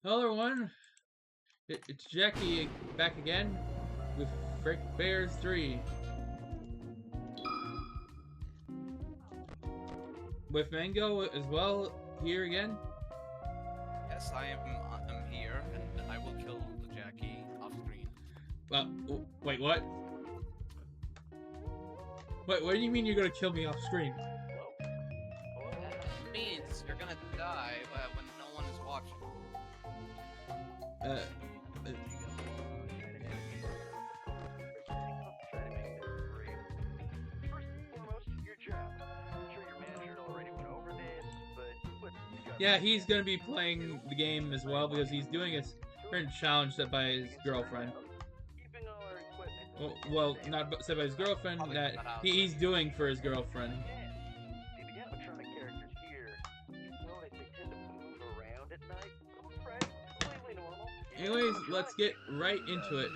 Hello everyone, it's Jackie back again with Frickbears 3. With Mango as well here again. Yes, I'm here, and I will kill the Jackie off screen. Wait, what? Wait, what do you mean you're gonna kill me off screen? It means you're gonna die when no one is watching. Uh, yeah, he's gonna be playing the game as well because he's doing a certain challenge set by his girlfriend. Well, not set by his girlfriend, that he's doing for his girlfriend. Anyways, let's get right into it.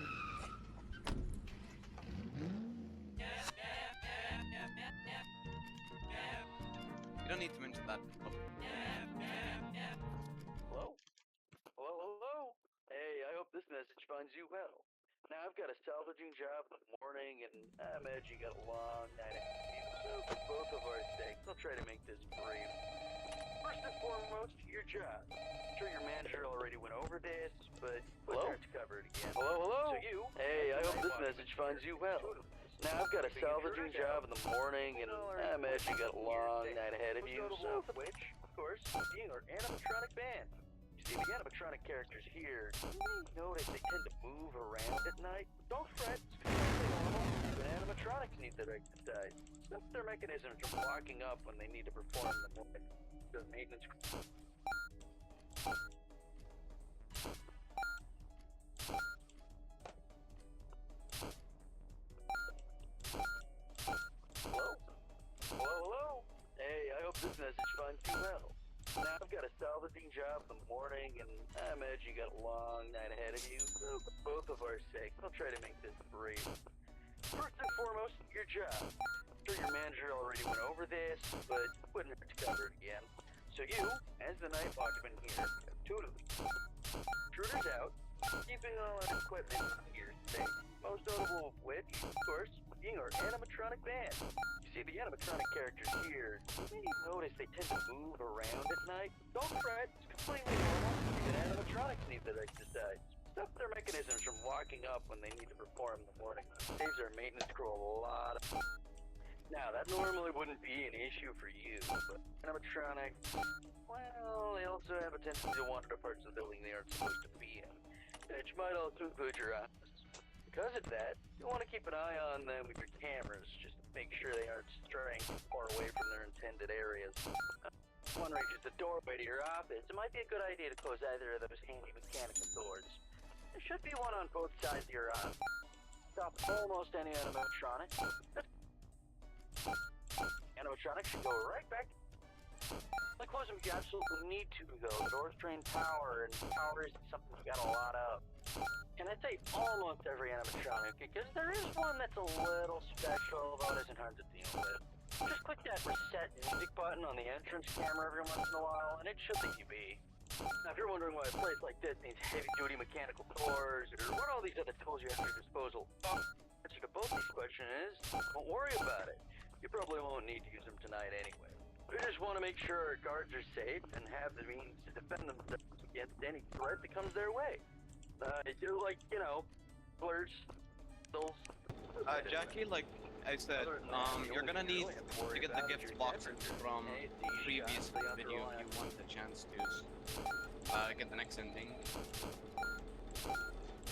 You don't need to mention that. Hello? Hello? Hey, I hope this message finds you well. Now, I've got a salvaging job in the morning, and I imagine you got a long night ahead. So, for both of our sakes, I'll try to make this brief. First and foremost, your job. I'm sure your manager already went over this, but we'll have to cover it again. Hello? So you? Hey, I hope this message finds you well. Now, I've got a salvaging job in the morning, and I imagine you got a long night ahead of you. So, which, of course, being our animatronic band. You see, the animatronic characters here, you notice they tend to move around at night. Don't fret, it's completely normal. Even animatronics need their exercise. Stop their mechanisms from locking up when they need to perform the maintenance. Hello? Hey, I hope this message finds you well. Now, I've got a salvaging job in the morning, and I imagine you got a long night ahead of you. So, for both of our sakes, I'll try to make this brief. First and foremost, your job. I'm sure your manager already went over this, but wouldn't hurt to cover it again. So you, as the night watchman here, have two duties. Intruders out, keeping all our equipment here safe. Most notable of which, of course, being our animatronic band. You see, the animatronic characters here, you may notice they tend to move around at night. Don't fret, it's completely normal. Even animatronics need their exercise. Stop their mechanisms from locking up when they need to perform in the morning. Saves our maintenance crew a lot of... Now, that normally wouldn't be an issue for you, but animatronics, well, they also have a tendency to wander to parts of the building they aren't supposed to be in, which might also include your office. Because of that, you want to keep an eye on them with your cameras, just to make sure they aren't straying too far away from their intended areas. If one reaches the doorway to your office, it might be a good idea to close either of those handy mechanical doors. There should be one on both sides of your office. Stop almost any animatronic. Animatronic should go right back. Like close them if you absolutely need to, though. The doors drain power, and power isn't something you got a lot of. And I'd say almost every animatronic, because there is one that's a little special, though it isn't hard to deal with. Just click that reset music button on the entrance camera every once in a while, and it should let you be. Now, if you're wondering why a place like this needs heavy-duty mechanical doors, or what all these other tools you have at your disposal, the answer to both these questions is, don't worry about it. You probably won't need to use them tonight anyway. We just want to make sure our guards are safe and have the means to defend themselves against any threat that comes their way. Blurs, those. Jackie, like I said, you're gonna need to get the gift boxes from the previous video if you want the chance to get the next ending.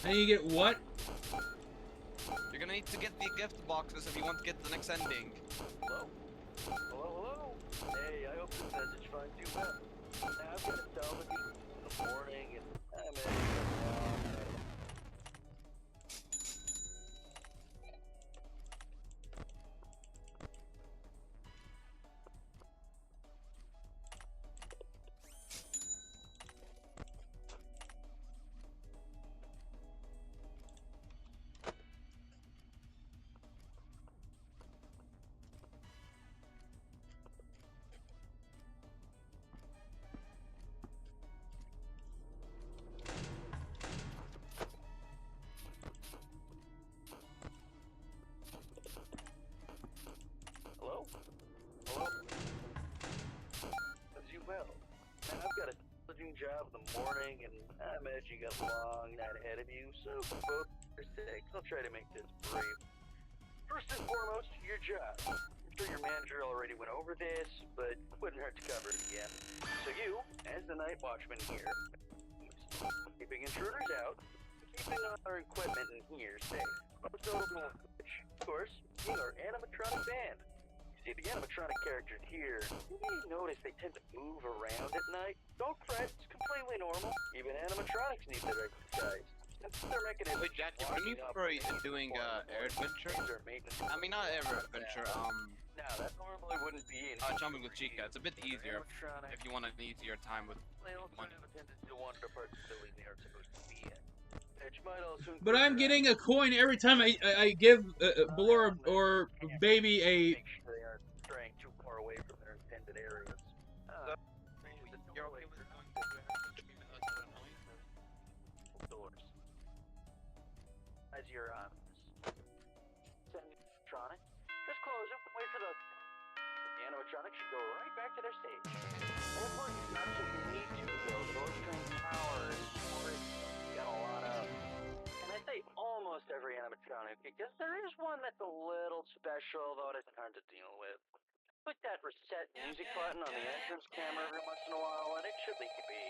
And you get what? You're gonna need to get the gift boxes if you want to get the next ending. Hello? Hey, I hope this message finds you well. Now, I've got a salvaging in the morning, and I imagine you got a long night ahead. salvaging job in the morning, and I imagine you got a long night ahead of you, so for both your sakes, I'll try to make this brief. First and foremost, your job. I'm sure your manager already went over this, but wouldn't hurt to cover it again. So you, as the night watchman here, keeping intruders out, keeping all our equipment in here safe. Most notable of which, of course, being our animatronic band. You see, the animatronic characters here, you may notice they tend to move around at night. Don't fret, it's completely normal. Even animatronics need their exercise. That's their mechanism. Wait, Jack, you me for doing air adventure? I mean, not air adventure, No, that normally wouldn't be in jumping with Chica. It's a bit easier if you want an easier time with They also one. have a tendency to wander parts of the building they aren't supposed to be in. Which might also But I'm getting a coin every time I give Blur or Baby a. make sure they aren't straying too far away from their intended areas. You're okay with going to Doors. As your animatronic, just close them. Wait for the animatronic should go right back to their stage. And of course, it's not something you need to though. The doors train powers, got a lot of. And I say almost every animatronic because there is one that's a little special, though it isn't hard to deal with. Click that reset music button on the entrance camera every once in a while, and it should leave you be.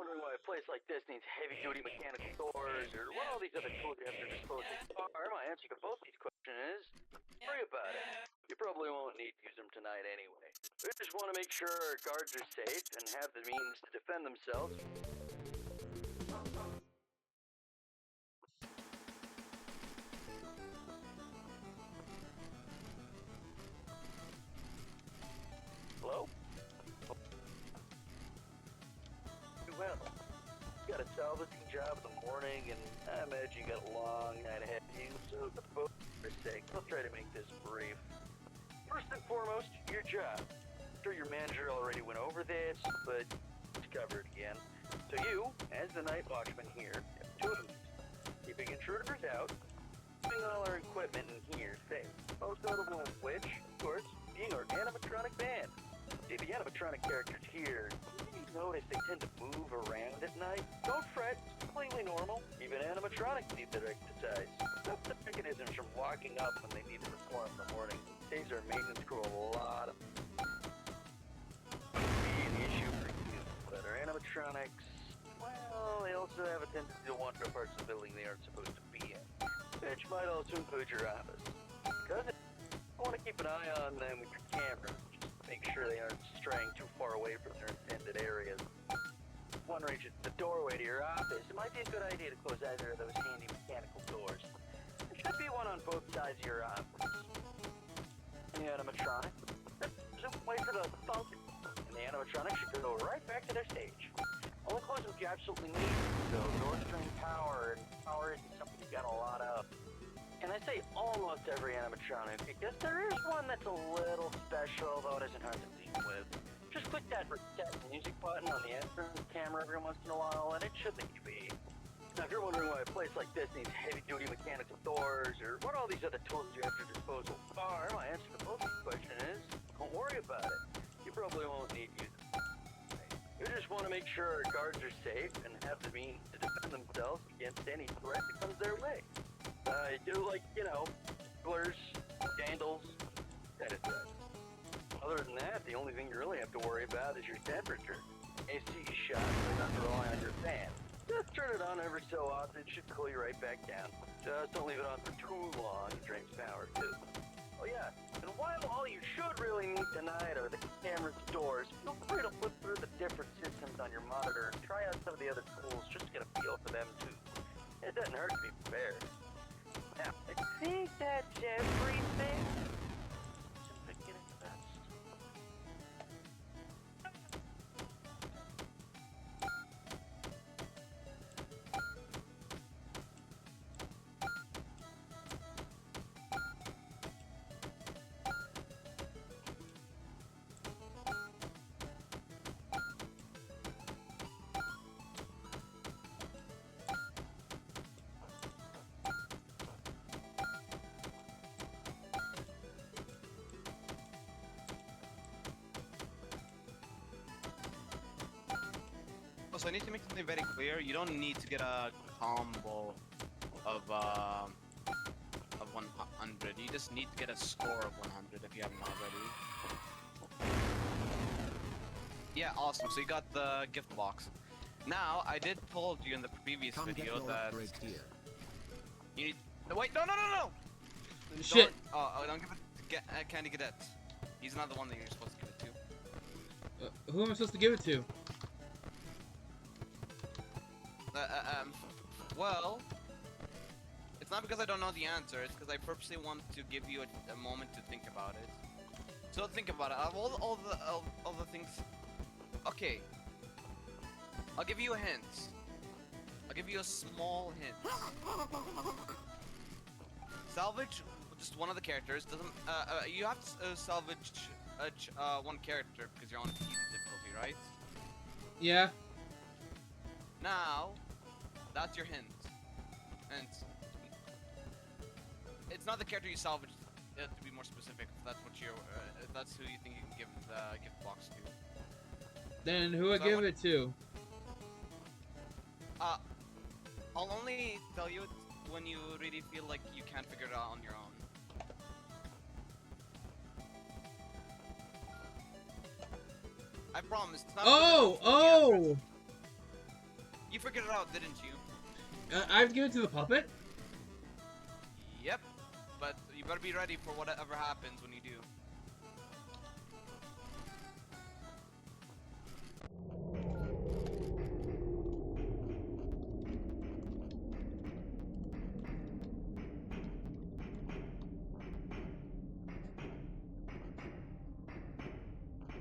Wondering why a place like this needs heavy-duty mechanical doors, or what all these other tools you have at your disposal are? My answer to both these questions is, worry about it. You probably won't need to use them tonight anyway. We just want to make sure our guards are safe and have the means to defend themselves. Hello? Well, you got a salvaging job in the morning, and I imagine you got a long night ahead of you, so for both of your sake, I'll try to make this brief. First and foremost, your job. I'm sure your manager already went over this, but let's cover it again. So you, as the night watchman here, have two duties. Keeping intruders out, keeping all our equipment in here safe. Most notable of which, of course, being our animatronic band. See, the animatronic characters here, you notice they tend to move around at night. Don't fret, it's completely normal. Even animatronics need their exercise. That's the mechanisms from walking up when they need to perform in the morning. Saves our maintenance crew a lot of be an issue for you. But our animatronics, well, they also have a tendency to wander parts of the building they aren't supposed to be in. Which might also include your office. Because you want to keep an eye on them with your camera. Make sure they aren't straying too far away from their intended areas. One reaches the doorway to your office, it might be a good idea to close either of those handy mechanical doors. There should be one on both sides of your office. And the animatronic, just wait for the thunk, and the animatronic should go right back to their stage. Only close them if you absolutely need to, so doors drain power, and power isn't something you got a lot of. And I say almost every animatronic because there is one that's a little special, though it isn't hard to deal with. Just click that reset music button on the entrance camera every once in a while, and it should leave you be. Now, if you're wondering why a place like this needs heavy-duty mechanical doors, or what all these other tools you have at your disposal are, my answer to both these questions is, don't worry about it. You probably won't need to use them. You just want to make sure our guards are safe and have the means to defend themselves against any threat that comes their way. Do like, you know, blurs, candles, kind of stuff. Other than that, the only thing you really have to worry about is your temperature. AC shot, so you have to rely on your fan. Just turn it on every so often, it should cool you right back down. Just don't leave it on for too long, it drains power too. Oh yeah, and while all you should really need tonight are the camera's doors, feel free to flip through the different systems on your monitor and try out some of the other tools just to get a feel for them too. It doesn't hurt to be prepared. Now, I think that's everything. Just get it best. Also, I need to make something very clear. You don't need to get a combo of 100. You just need to get a score of 100 if you haven't already. Yeah, awesome. So you got the gift box. Now, I did told you in the previous video that you need. No, wait, no! Shit. Don't give it to Candy Cadet. He's not the one that you're supposed to give it to. Who am I supposed to give it to? Well, it's not because I don't know the answer. It's because I purposely want to give you a moment to think about it. So think about it. Of all the things. Okay. I'll give you a hint. I'll give you a small hint. Salvage just one of the characters. Doesn't you have to salvage one character because you're on easy difficulty, right? Yeah. Now, that's your hint. And it's not the character you salvaged. To be more specific, if that's what you're. That's who you think you can give the gift box to. Then who I give it to? I'll only tell you it when you really feel like you can't figure it out on your own. I promise. It's not Oh! You figured it out, didn't you? I have to give it to the puppet? Yep. But you better be ready for whatever happens when you do.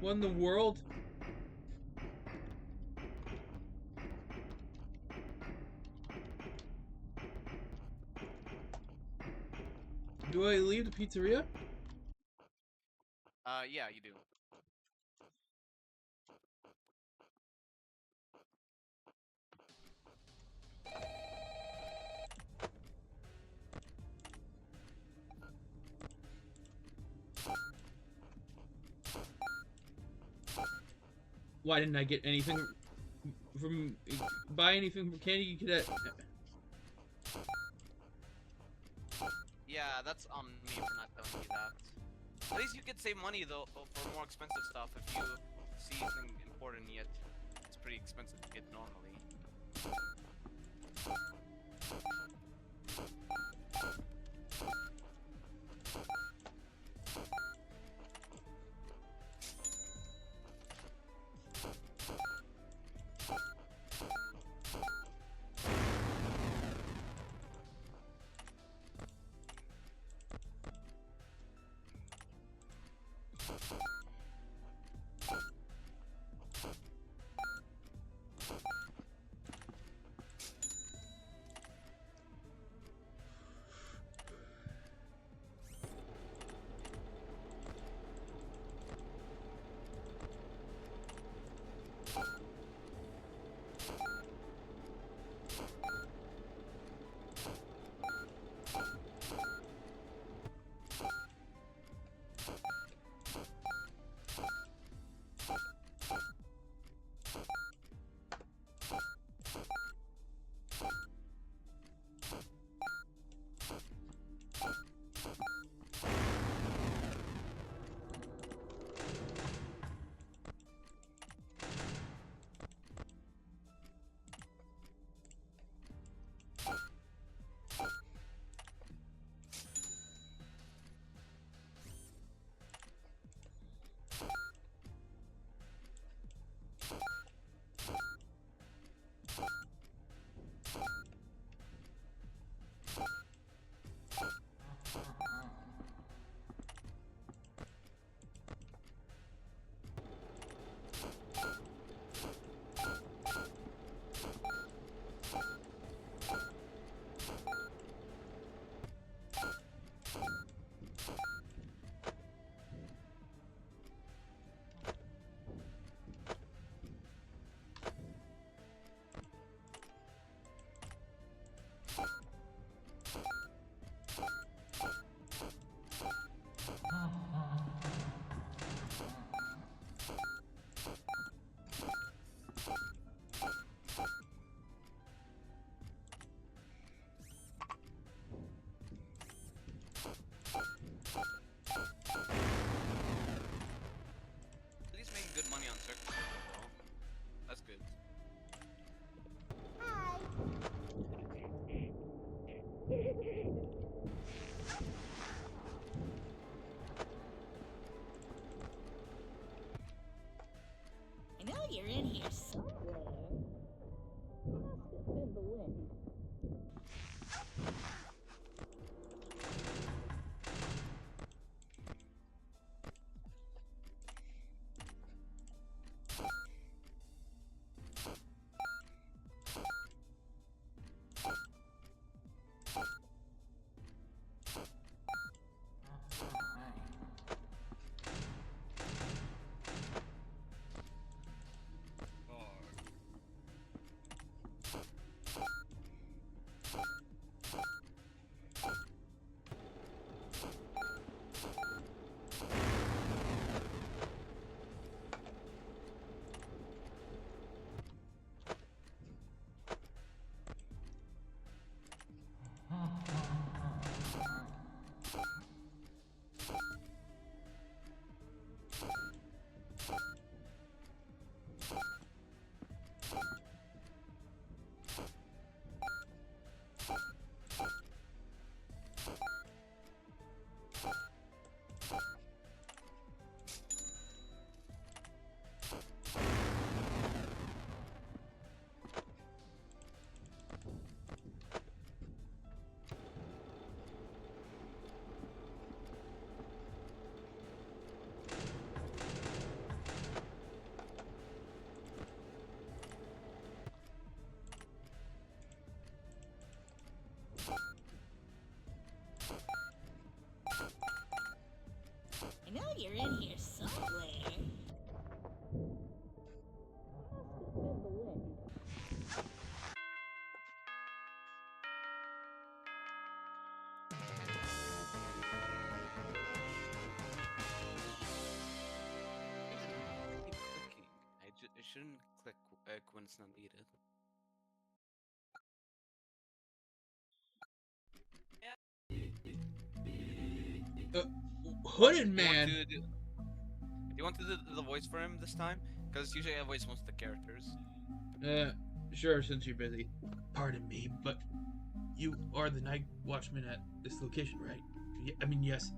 What in the world? Do I leave the pizzeria? Yeah, you do. Why didn't I get anything from... buy anything from Candy Cadet? Yeah, that's on me for not telling you that. At least you could save money though for more expensive stuff if you see something important yet it's pretty expensive to get normally. shouldn't click when it's not needed. Hooded man. Do you want to do the voice for him this time? Because usually I voice most of the characters. Sure, since you're busy. Pardon me, but you are the night watchman at this location, right? I mean, yes.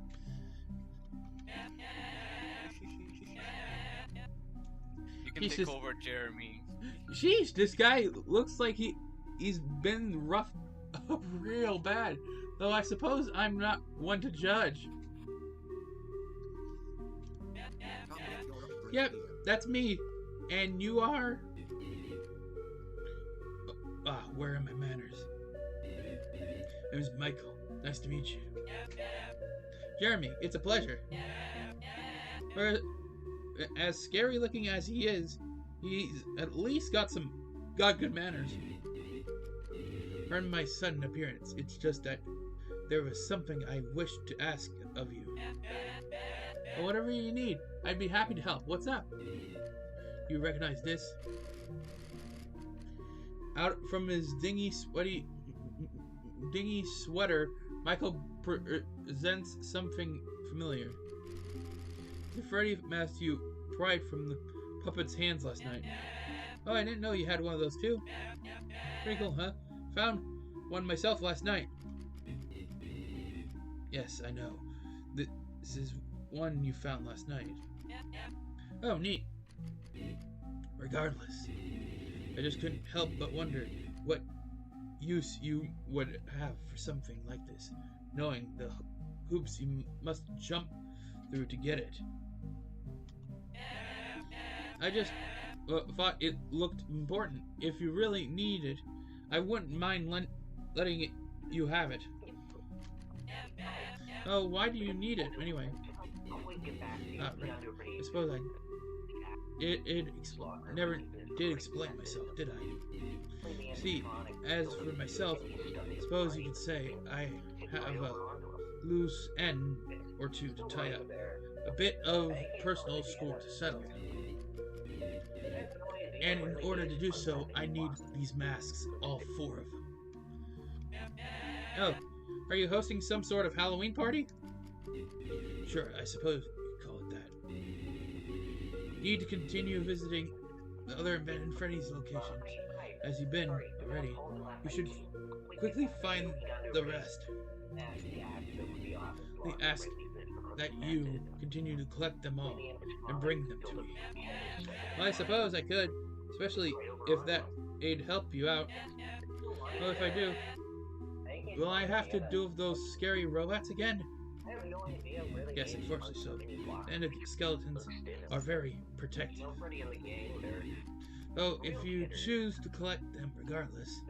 You can He's take just- over, Jeremy. Sheesh, this guy looks like he's been roughed up real bad. Though I suppose I'm not one to judge. Yep, that's me. And you are... where are my manners? It was Michael. Nice to meet you. Jeremy, it's a pleasure. As scary looking as he is, he's at least got good manners. Pardon my sudden appearance. It's just that there was something I wished to ask of you. But whatever you need, I'd be happy to help. What's up? You recognize this? Out from his dingy sweater, Michael presents something familiar. The Freddy mask you pried from the puppet's hands last night. Oh, I didn't know you had one of those too. Pretty cool, huh? Found one myself last night. Yes, I know. This is one you found last night. Oh, neat. Regardless, I just couldn't help but wonder what use you would have for something like this, knowing the hoops you must jump through to get it. I just thought it looked important. If you really need it, I wouldn't mind letting you have it. Oh, why do you need it anyway? Right. I suppose never did explain myself, did I? See, as for myself, suppose you could say I have a loose end or two to tie up. A bit of personal score to settle. And in order to do so, I need these masks, all 4 of them. Oh, are you hosting some sort of Halloween party? Sure, I suppose you could call it that. Need to continue visiting the other abandoned Freddy's locations. As you've been already, you should quickly find the rest. They ask that you continue to collect them all and bring them to me. Well, I suppose I could, especially if that'd help you out. Well, if I do, will I have to deal with those scary robots again? Yes, unfortunately so. And the skeletons are very protective. Oh, if you choose to collect them regardless,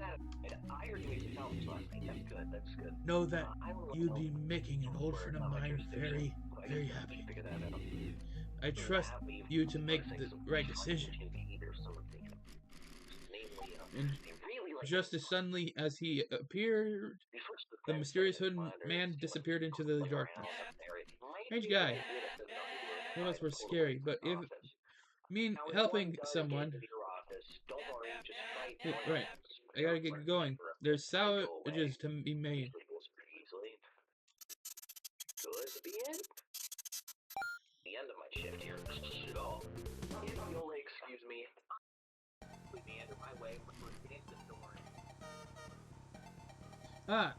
know that you'd be making an old friend of mine very, very happy. I trust you to make the right decision. And just as suddenly as he appeared, the mysterious hooded man disappeared into the darkness. Strange guy. Robots were scary, but if helping someone... Right. I gotta get going. There's sandwiches to be made. The end of my shift here. So, if you'll excuse me, leave me under my way before we hit the door. Ah.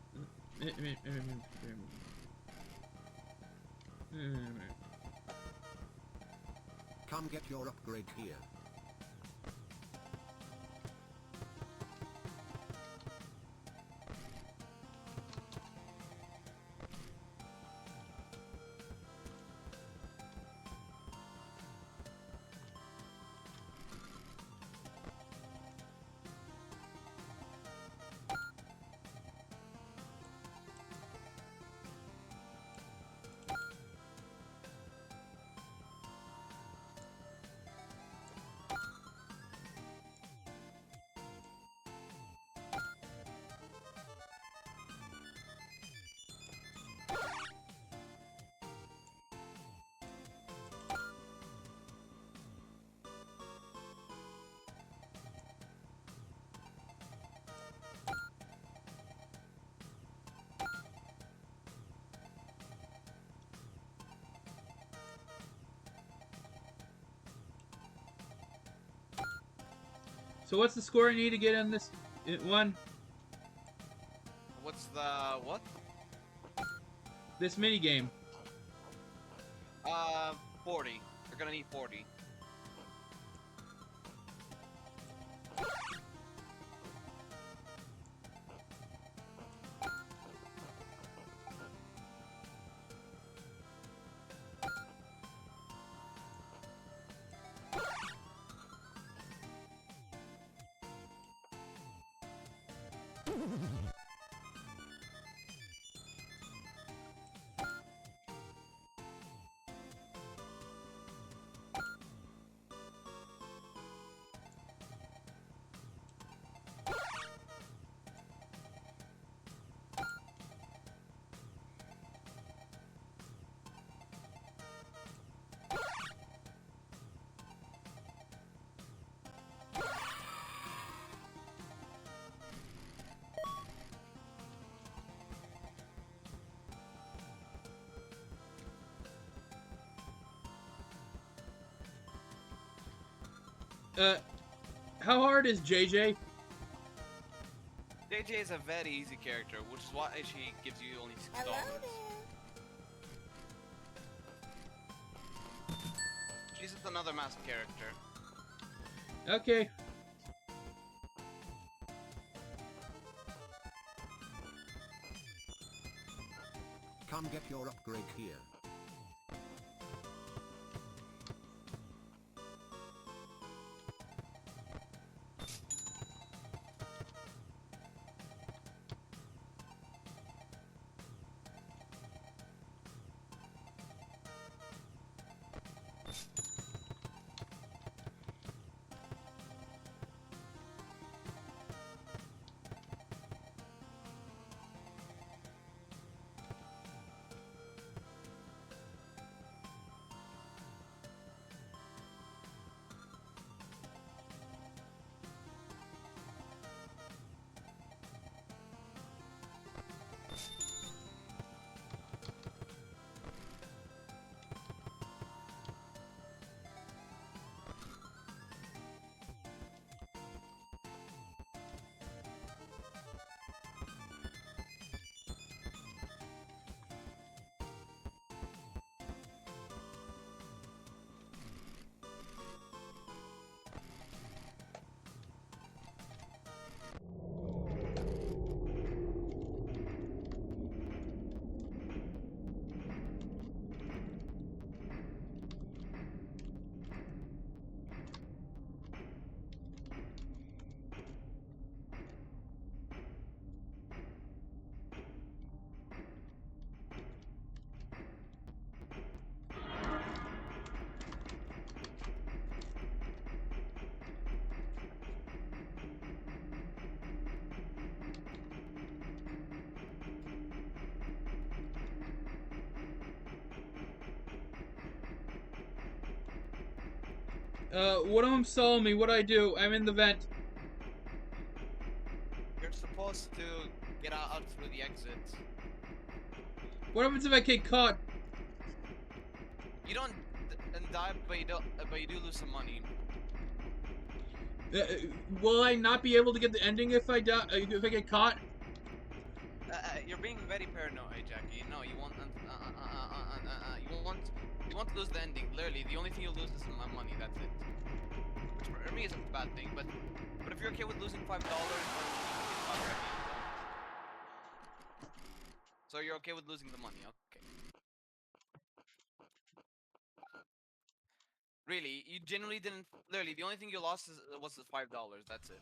Come get your upgrade here. So what's the score I need to get on this one? What's the what? This mini game. 40. You're gonna need 40. How hard is JJ? JJ is a very easy character, which is why she gives you only $6. She's just another masked character. Okay. Come get your upgrade here. One of them saw me. What do I do? I'm in the vent. You're supposed to get out through the exit. What happens if I get caught? You don't die, but you don't. But you do lose some money. Will I not be able to get the ending if I die? If I get caught? You're being very paranoid, Jackie. No, you want. You want to lose the ending. Literally, the only thing you'll lose is my money. That's it. Which for me isn't a bad thing, but if you're okay with losing $5, so you're okay with losing the money, okay? Really, you generally didn't. Literally, the only thing you lost was the $5. That's it.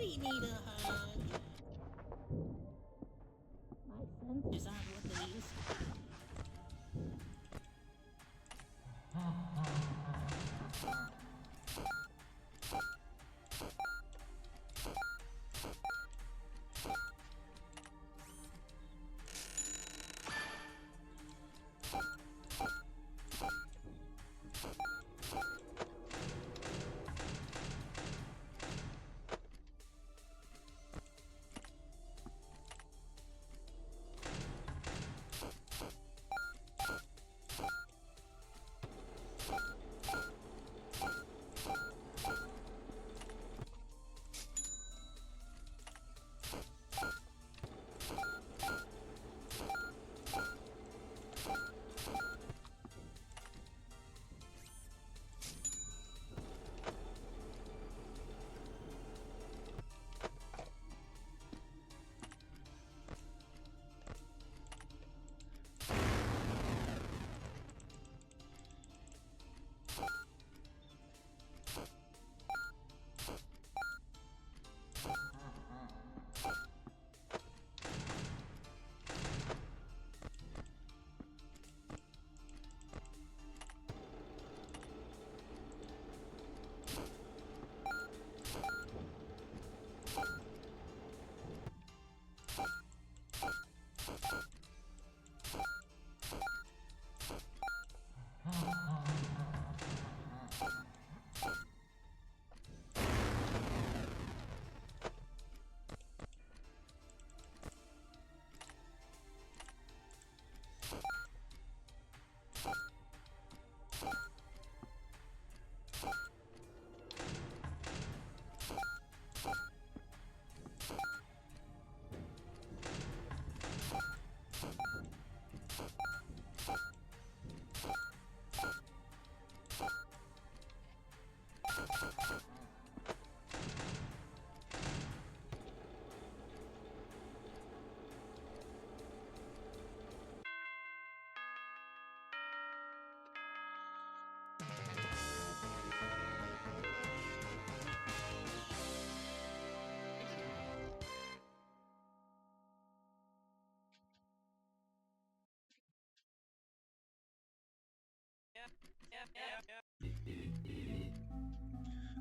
really need a hug. My senses aren't what they used to be.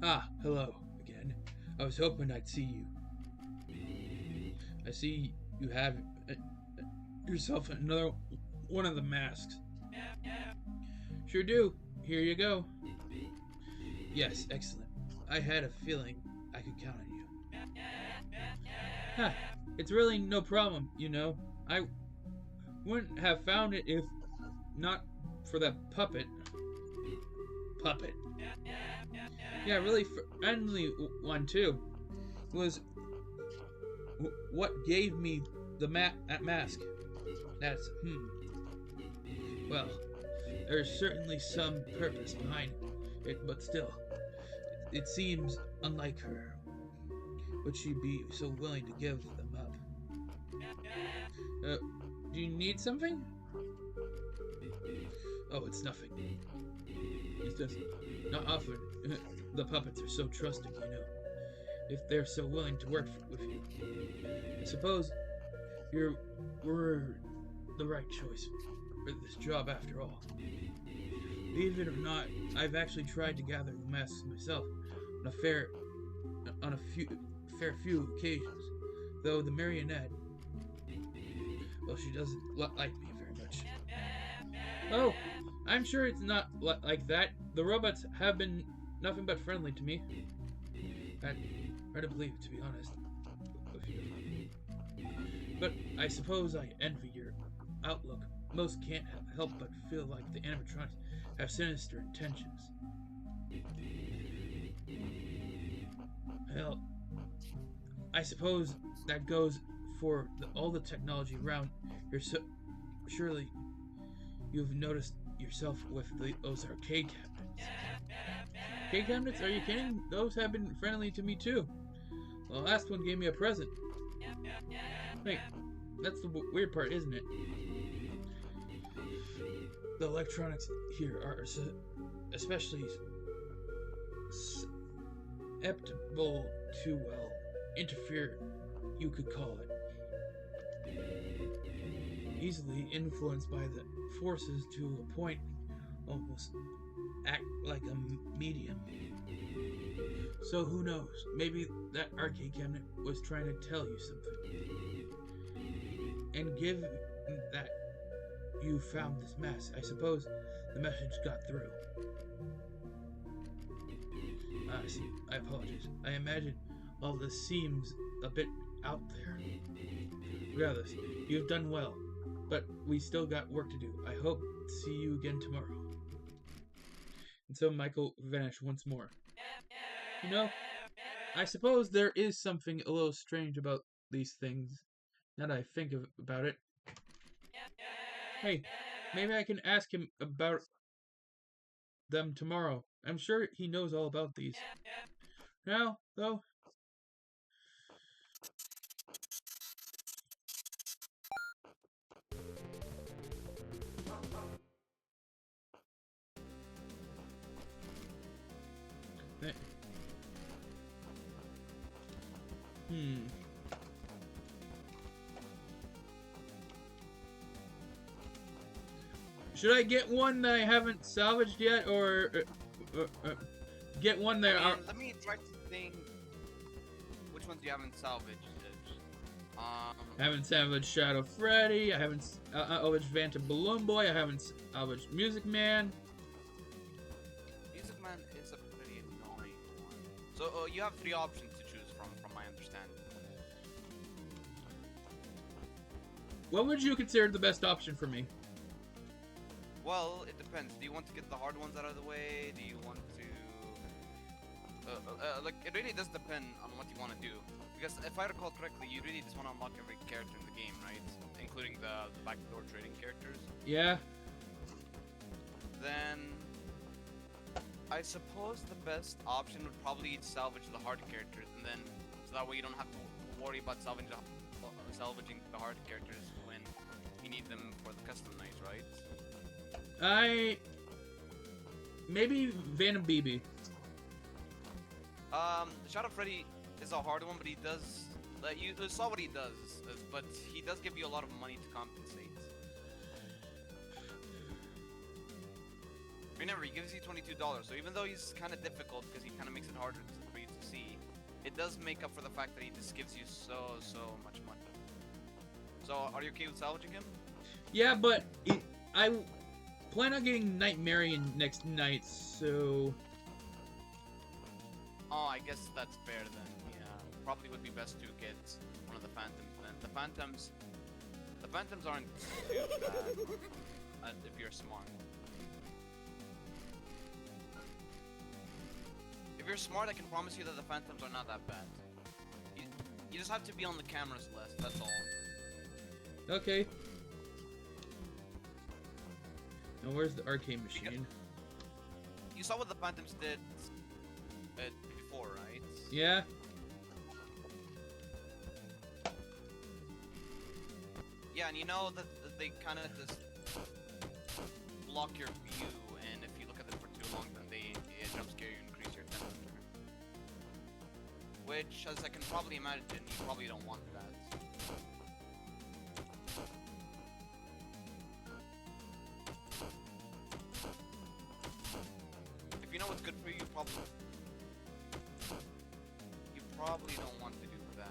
Ah, hello again. I was hoping I'd see you. I see you have yourself another one of the masks. Sure do. Here you go. Yes, excellent. I had a feeling I could count on you. Huh, it's really no problem, you know. I wouldn't have found it if not for that puppet. Puppet. Yeah, really friendly one too. Was what gave me the that mask. That's Well, there's certainly some purpose behind it, but still, it seems unlike her. Would she be so willing to give them up? Do you need something? Oh, it's nothing. It's just not often the puppets are so trusting, you know. If they're so willing to work with you. I suppose we're the right choice for this job after all. Believe it or not, I've actually tried to gather the masks myself on a few occasions. Though the marionette, well, she doesn't like me very much. Oh, I'm sure it's not like that. The robots have been nothing but friendly to me. Hard to believe, to be honest. But I suppose I envy your outlook. Most can't help but feel like the animatronics have sinister intentions. Well, I suppose that goes for all the technology around here. Surely you've noticed yourself with those arcade cabinets. Arcade cabinets? Are you kidding? Those have been friendly to me too. Well, the last one gave me a present. Wait, that's the weird part, isn't it? The electronics here are especially susceptible to, well, interfere, you could call it. Easily influenced by the forces to a point, almost act like a medium. So who knows? Maybe that arcade cabinet was trying to tell you something. And given that you found this mask, I suppose the message got through. I apologize. I imagine all this seems a bit out there. Regardless, you've done well, but we still got work to do. I hope to see you again tomorrow. And so Michael vanished once more. You know, I suppose there is something a little strange about these things, now that I think about it. Hey, maybe I can ask him about them tomorrow. I'm sure he knows all about these. Now, though, should I get one that I haven't salvaged yet, or get one that I mean, let me try to think. Which ones you haven't salvaged? I haven't salvaged Shadow Freddy. I haven't salvaged Phantom Balloon Boy. I haven't salvaged Music Man. Music Man is a pretty annoying one. So you have 3 options to choose from my understanding. What would you consider the best option for me? Well, it depends. Do you want to get the hard ones out of the way? Do you want to... like, it really does depend on what you want to do. Because if I recall correctly, you really just want to unlock every character in the game, right? Including the backdoor trading characters. Yeah. Then... I suppose the best option would probably be to salvage the hard characters, and then... So that way you don't have to worry about salvaging the hard characters when you need them for the custom night, right? Maybe Venom BB. Shadow Freddy is a hard one, but he does... you saw what he does, but he does give you a lot of money to compensate. Remember, he gives you $22, so even though he's kind of difficult, because he kind of makes it harder for you to see, it does make up for the fact that he just gives you so much money. So, are you okay with salvaging him? Yeah, but I plan on getting Nightmarian next night, so... Oh, I guess that's fair then. Yeah, probably would be best to get one of the Phantoms then. The Phantoms aren't too bad if you're smart. If you're smart, I can promise you that the Phantoms are not that bad. You just have to be on the cameras less, that's all. Okay. Now where's the arcade machine? You saw what the Phantoms did before, right? Yeah. Yeah, and you know that they kind of just block your view, and if you look at them for too long, then they jump scare you and increase your temperature. Which, as I can probably imagine, you probably don't want that. If you know what's good for you, you probably don't want to do that.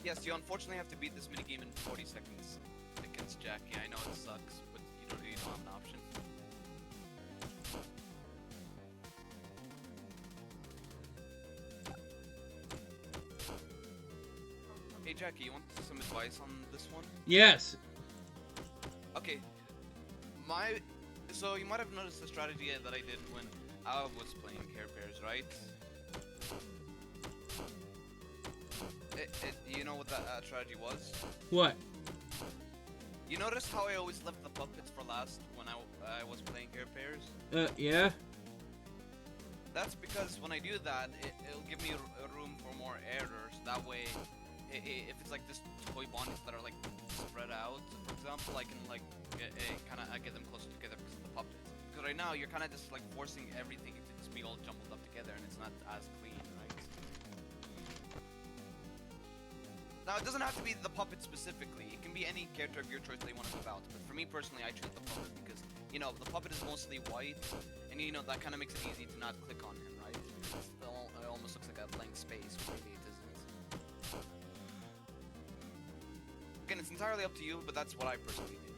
yes, you unfortunately have to beat this minigame in 40 seconds against Jackie. I know it sucks, but you don't have an option. Hey Jackie, you want some advice on this one? Yes. Okay, so you might have noticed the strategy that I did when I was playing Care Bears, right? You know what that strategy was? What? You notice how I always left the puppets for last when I was playing Care Bears? Yeah. That's because when I do that, it'll give me a room for more errors. That way, if it's like this toy bodies that are like spread out, for example, I can like kind of get them closer together because of the puppets. Because right now you're kind of just like forcing everything to just be all jumbled up together, and it's not as clean, right? Now it doesn't have to be the puppet specifically. It can be any character of your choice that you want to move out. But for me personally, I choose the puppet because you know the puppet is mostly white, and you know that kind of makes it easy to not click on him, right? It almost looks like a blank space, but maybe it isn't. Again, it's entirely up to you, but that's what I personally do.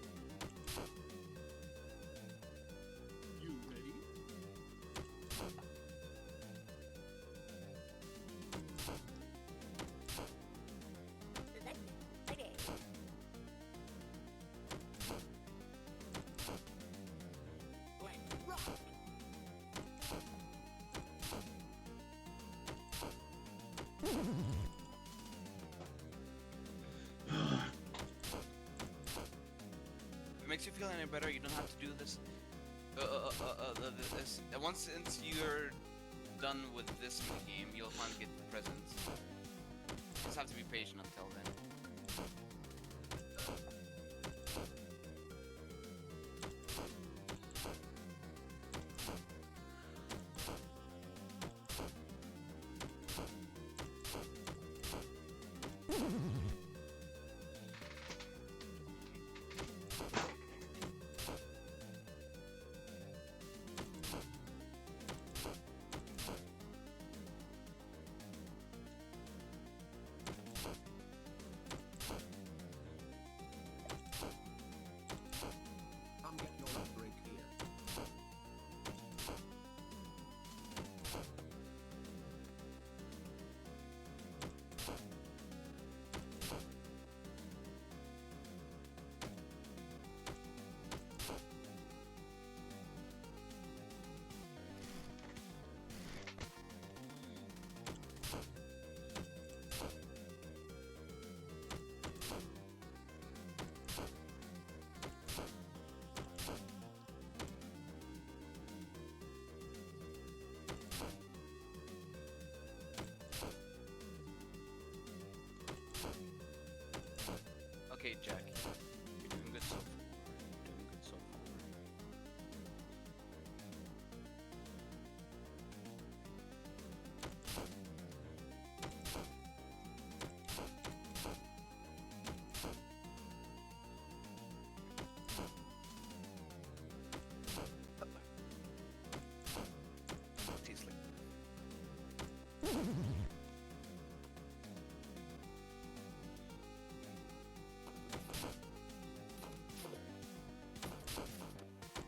You ready? Okay. Let's rock! If it makes you feel any better, you don't have to do this. Once since you're done with this minigame, you'll finally get the presents. You just have to be patient until then. Come get your upgrade here. Okay, Jack. You're doing good so far. You're doing good so far. Tastes like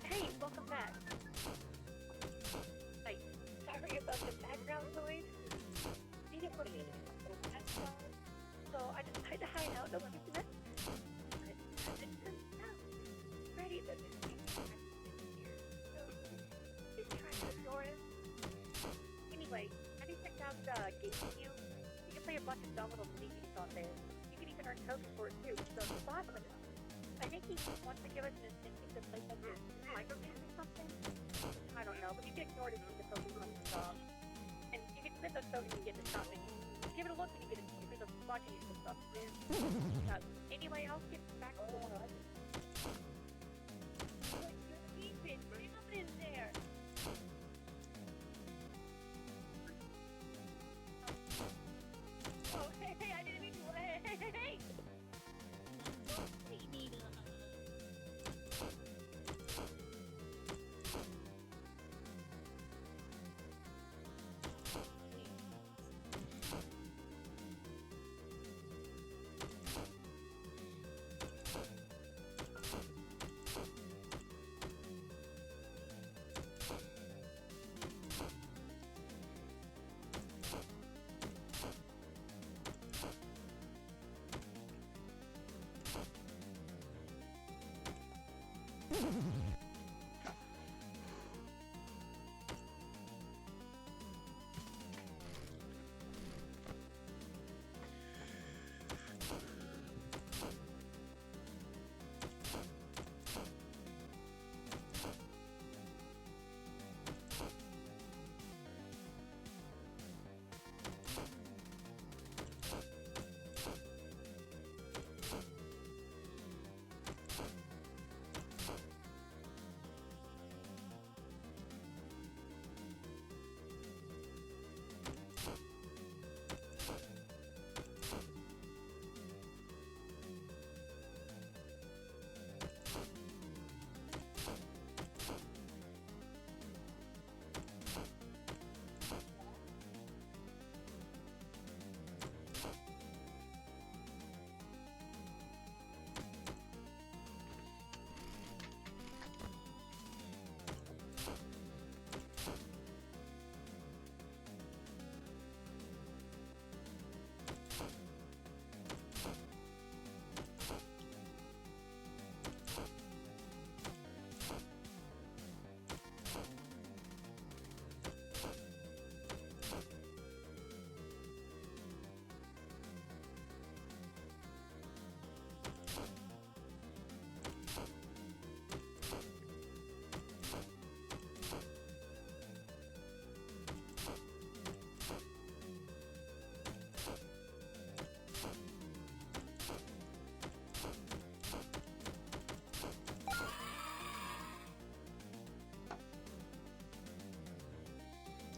Hey, welcome back. Like, sorry about the background noise. Need it for me. That's all. So I decided to hide out. Nobody can mess with me. But it turns out, Freddy doesn't think I'm here. So just try to ignore him. Anyway, have you checked out the game menu? You can play a bunch of dumb little sneakies on there. You can even earn tokens for it too. So it's awesome. I think he wants to give us an incentive to play like this microgames or something. I don't know, but you can ignore it if the tokens on the shop. And you can spend those tokens and get to shopping. Give it a look when you get it. There's a bunch of useful stuff there. Anyway, I'll get back to the one. You're leaving. Get up in there. Oh, hey, I didn't mean to. Hey. We need a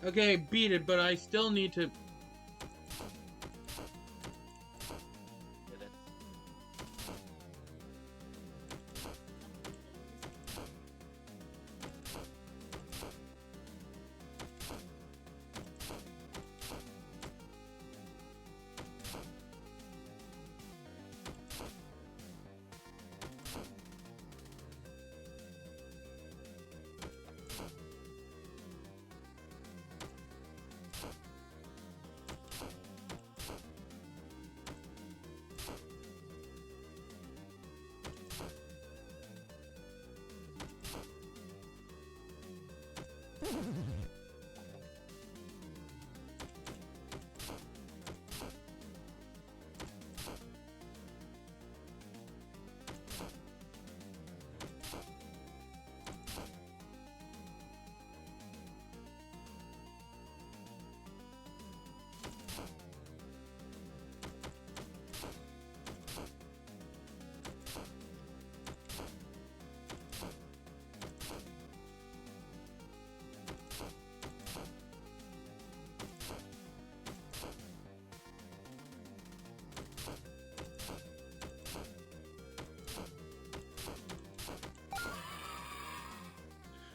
Okay, beat it, but I still need to... Did it.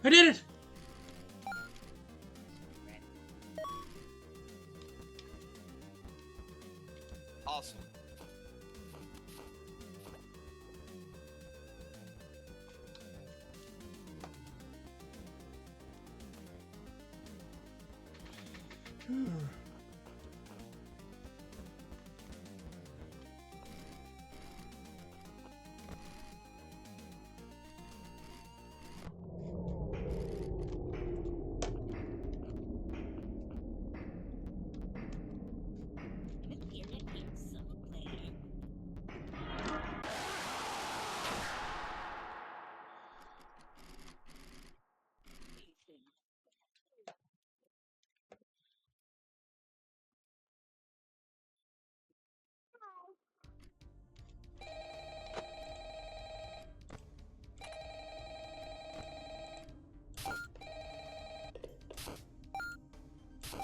I did it! Awesome.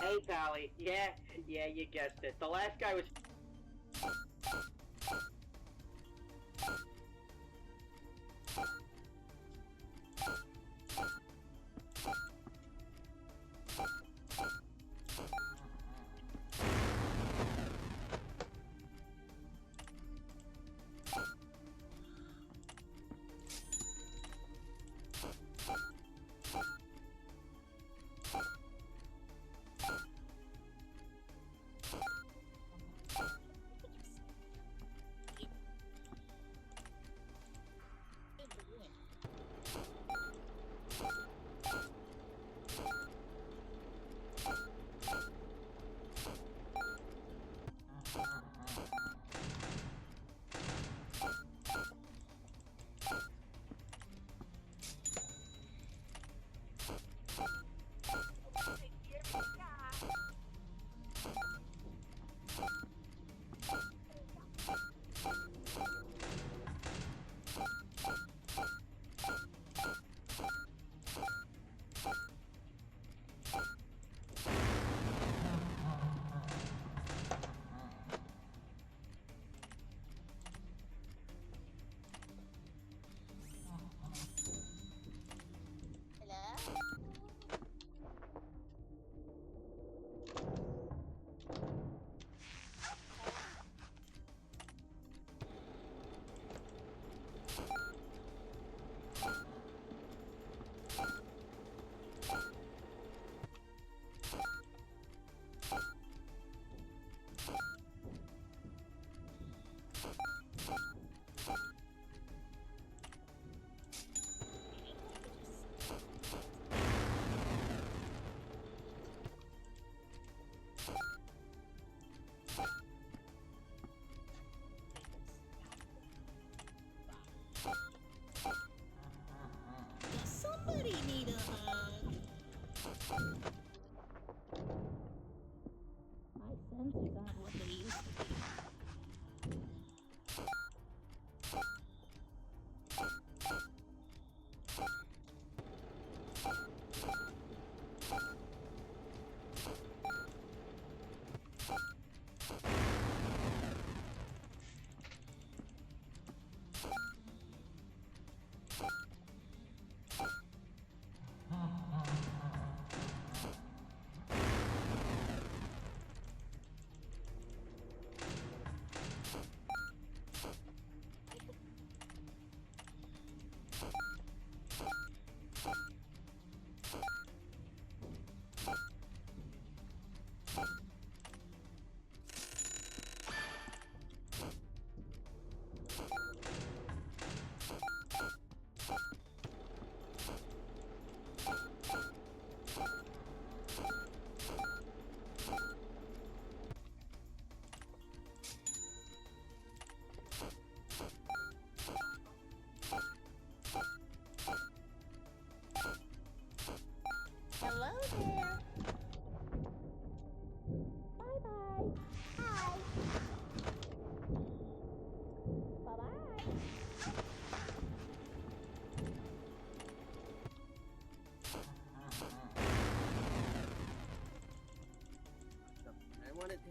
Hey, Pally. Yeah, you guessed it. The last guy was...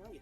know you.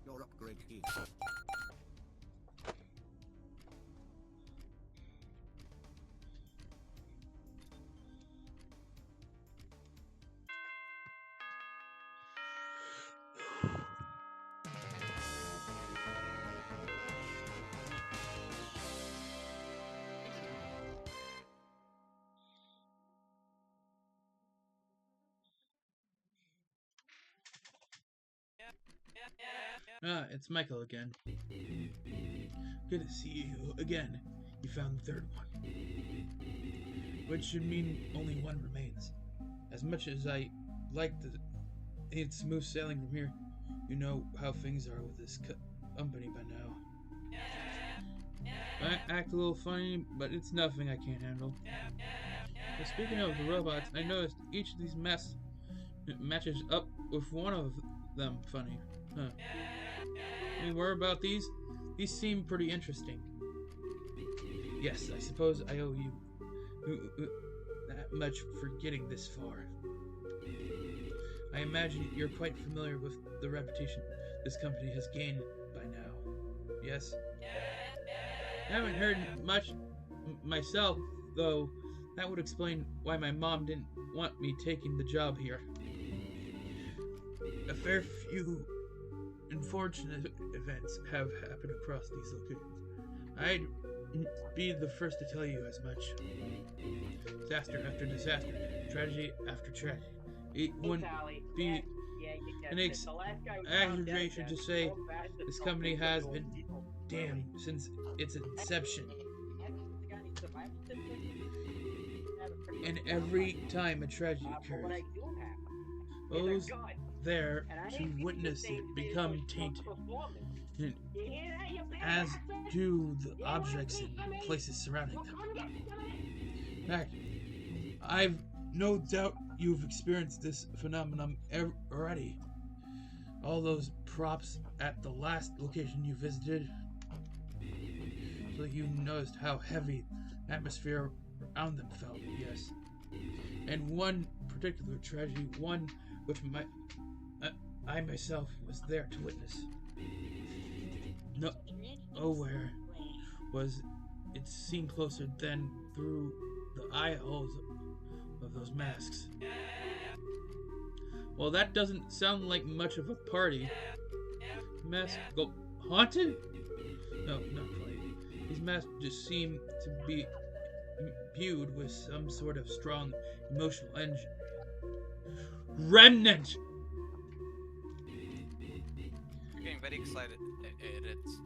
Your upgrade here. Ah, it's Michael again. Good to see you again. You found the third one. Which should mean only one remains. As much as I like it's smooth sailing from here, you know how things are with this company by now. I act a little funny, but it's nothing I can't handle. But speaking of the robots, I noticed each of these matches up with one of them funny. Huh. Any more about these? These seem pretty interesting. Yes, I suppose I owe you that much for getting this far. I imagine you're quite familiar with the reputation this company has gained by now. Yes? I haven't heard much myself, though that would explain why my mom didn't want me taking the job here. A fair few unfortunate events have happened across these locations. I'd be the first to tell you as much. Disaster after disaster, tragedy after tragedy. It wouldn't be an exaggeration to say this company has been damned since its inception. And every time a tragedy occurs, those there to witness it become tainted, and as do the objects and places surrounding them. In fact, I've no doubt you've experienced this phenomenon already. All those props at the last location you visited, so you noticed how heavy the atmosphere around them felt, yes. And one particular tragedy, one which I myself was there to witness. Nowhere was it seen closer than through the eye holes of those masks. Well, that doesn't sound like much of a party. Masks go haunted? No, not quite. These masks just seem to be imbued with some sort of strong emotional engine. Remnant! You're getting very excited.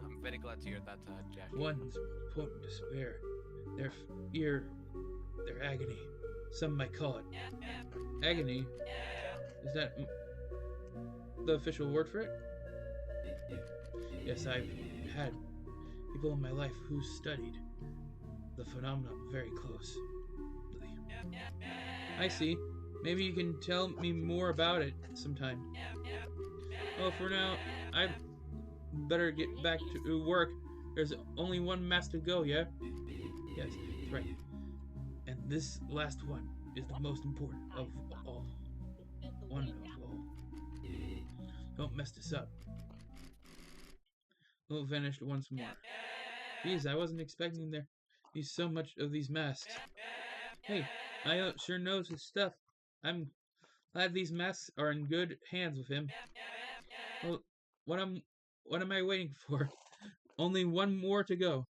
I'm very glad to hear that, Jack. One's potent despair, their fear, their agony. Some might call it agony. Is that the official word for it? Yes, I've had people in my life who studied the phenomenon very closely. I see. Maybe you can tell me more about it sometime. Well, for now, I better get back to work. There's only one mask to go, yeah? Yes, that's right. And this last one is the most important of all. One of all. Don't mess this up. We'll vanish once more. Geez, I wasn't expecting there to be so much of these masks. Hey, I sure knows his stuff. I'm glad these masks are in good hands with him. Well, what am I waiting for? Only one more to go.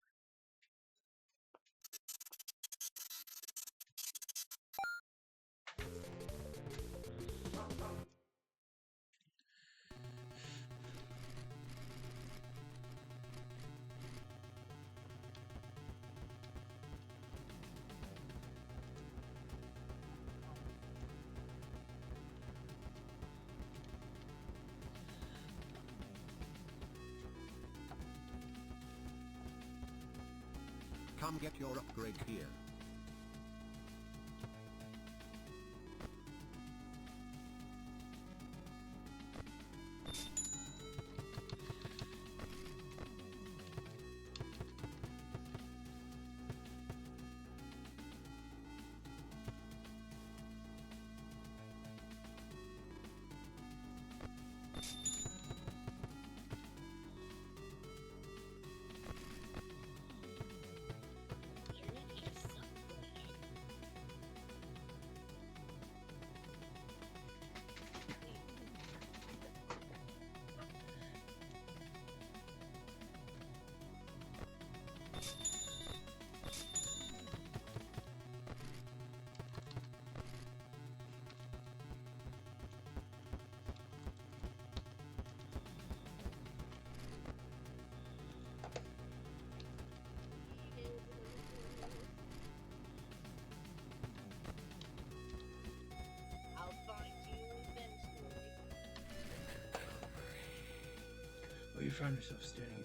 Come get your upgrade here. I'll find you eventually. Oh, you found yourself standing.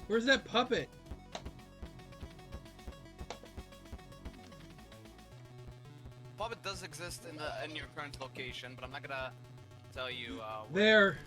Where's that puppet? Puppet does exist in your current location, but I'm not gonna tell you. There.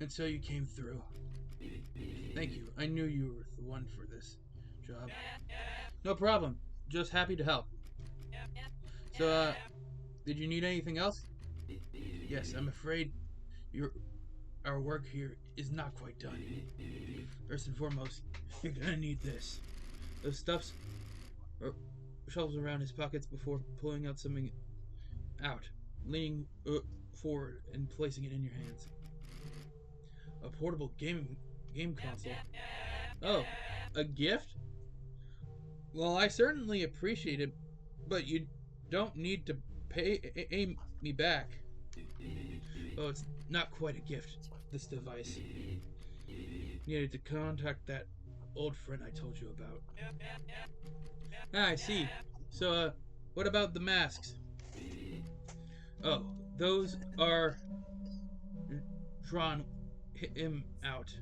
And so you came through. Thank you. I knew you were the one for this job. No problem. Just happy to help. So, did you need anything else? Yes, I'm afraid our work here is not quite done. First and foremost, you're gonna need this. Those stuffs shovels around his pockets before pulling out something out, leaning forward and placing it in your hands. A portable game console. Oh, a gift? Well, I certainly appreciate it, but you don't need to pay me back. Oh, it's not quite a gift, this device. Needed to contact that old friend I told you about. Ah, I see. So, what about the masks? Oh, those are drawn him out.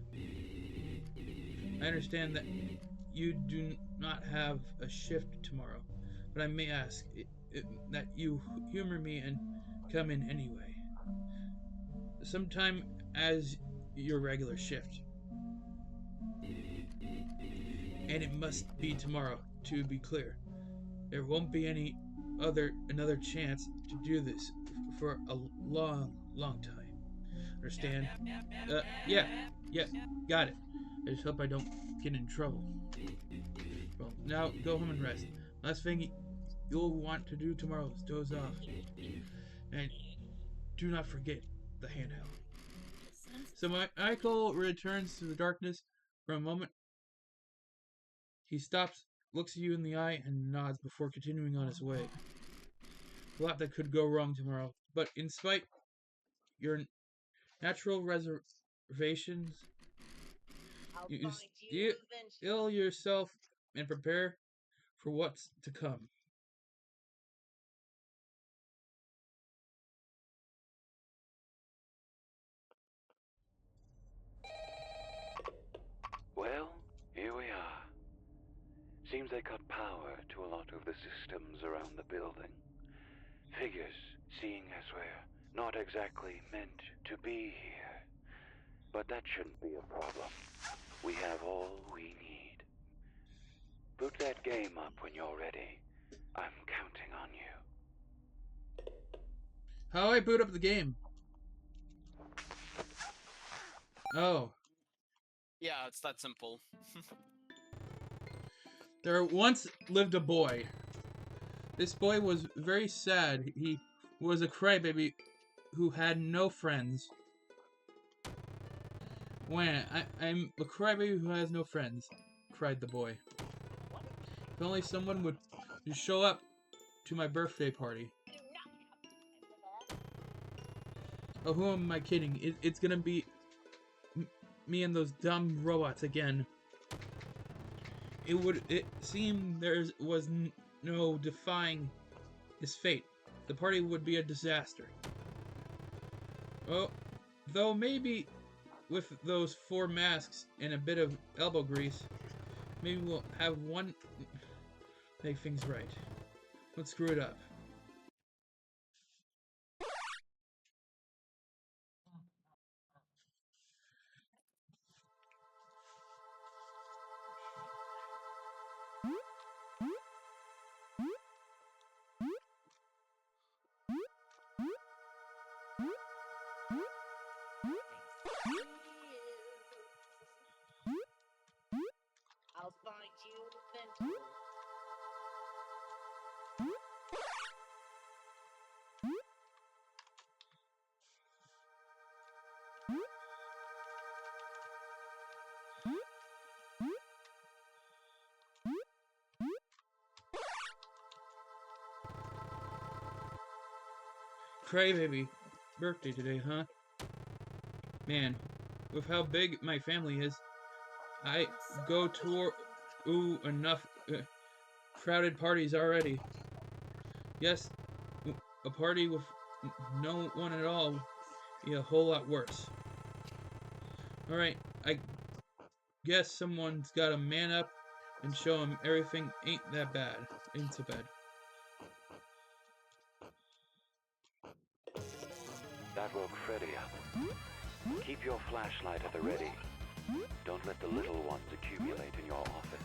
I understand that you do not have a shift tomorrow, but I may ask that you humor me and come in anyway. Sometime as your regular shift. And it must be tomorrow, to be clear. There won't be another chance to do this for a long time. Understand? Yeah, got it. I just hope I don't get in trouble. Well, now go home and rest. Last thing you'll want to do tomorrow is doze off. And do not forget the handheld. So Michael returns to the darkness for a moment. He stops, looks you in the eye, and nods before continuing on his way. A lot that could go wrong tomorrow, but in spite your natural reservations, I'll you find you eventually. still yourself and prepare for what's to come. Well, here we are. Seems they cut power to a lot of the systems around the building. Figures, seeing as we're not exactly meant to be here. But that shouldn't be a problem. We have all we need. Boot that game up when you're ready. I'm counting on you. How do I boot up the game? Oh, Yeah, it's that simple. there once lived a boy. This boy was very sad. He was a crybaby who had no friends. When I'm a crybaby who has no friends, cried the boy. If only someone would show up to my birthday party. Oh, who am I kidding? It's gonna be me and those dumb robots again. It seemed there was no defying his fate. The party would be a disaster. Oh, though maybe with those 4 masks and a bit of elbow grease, maybe we'll have one make things right. Let's screw it up. I'll find you eventually. Crybaby, birthday today, huh? Man, with how big my family is, I go to enough crowded parties already. Yes, a party with no one at all would be a whole lot worse. Alright, I guess someone's gotta man up and show him everything ain't that bad. Ain't so bad. That woke Freddy up. Keep your flashlight at the ready. Don't let the little ones accumulate in your office.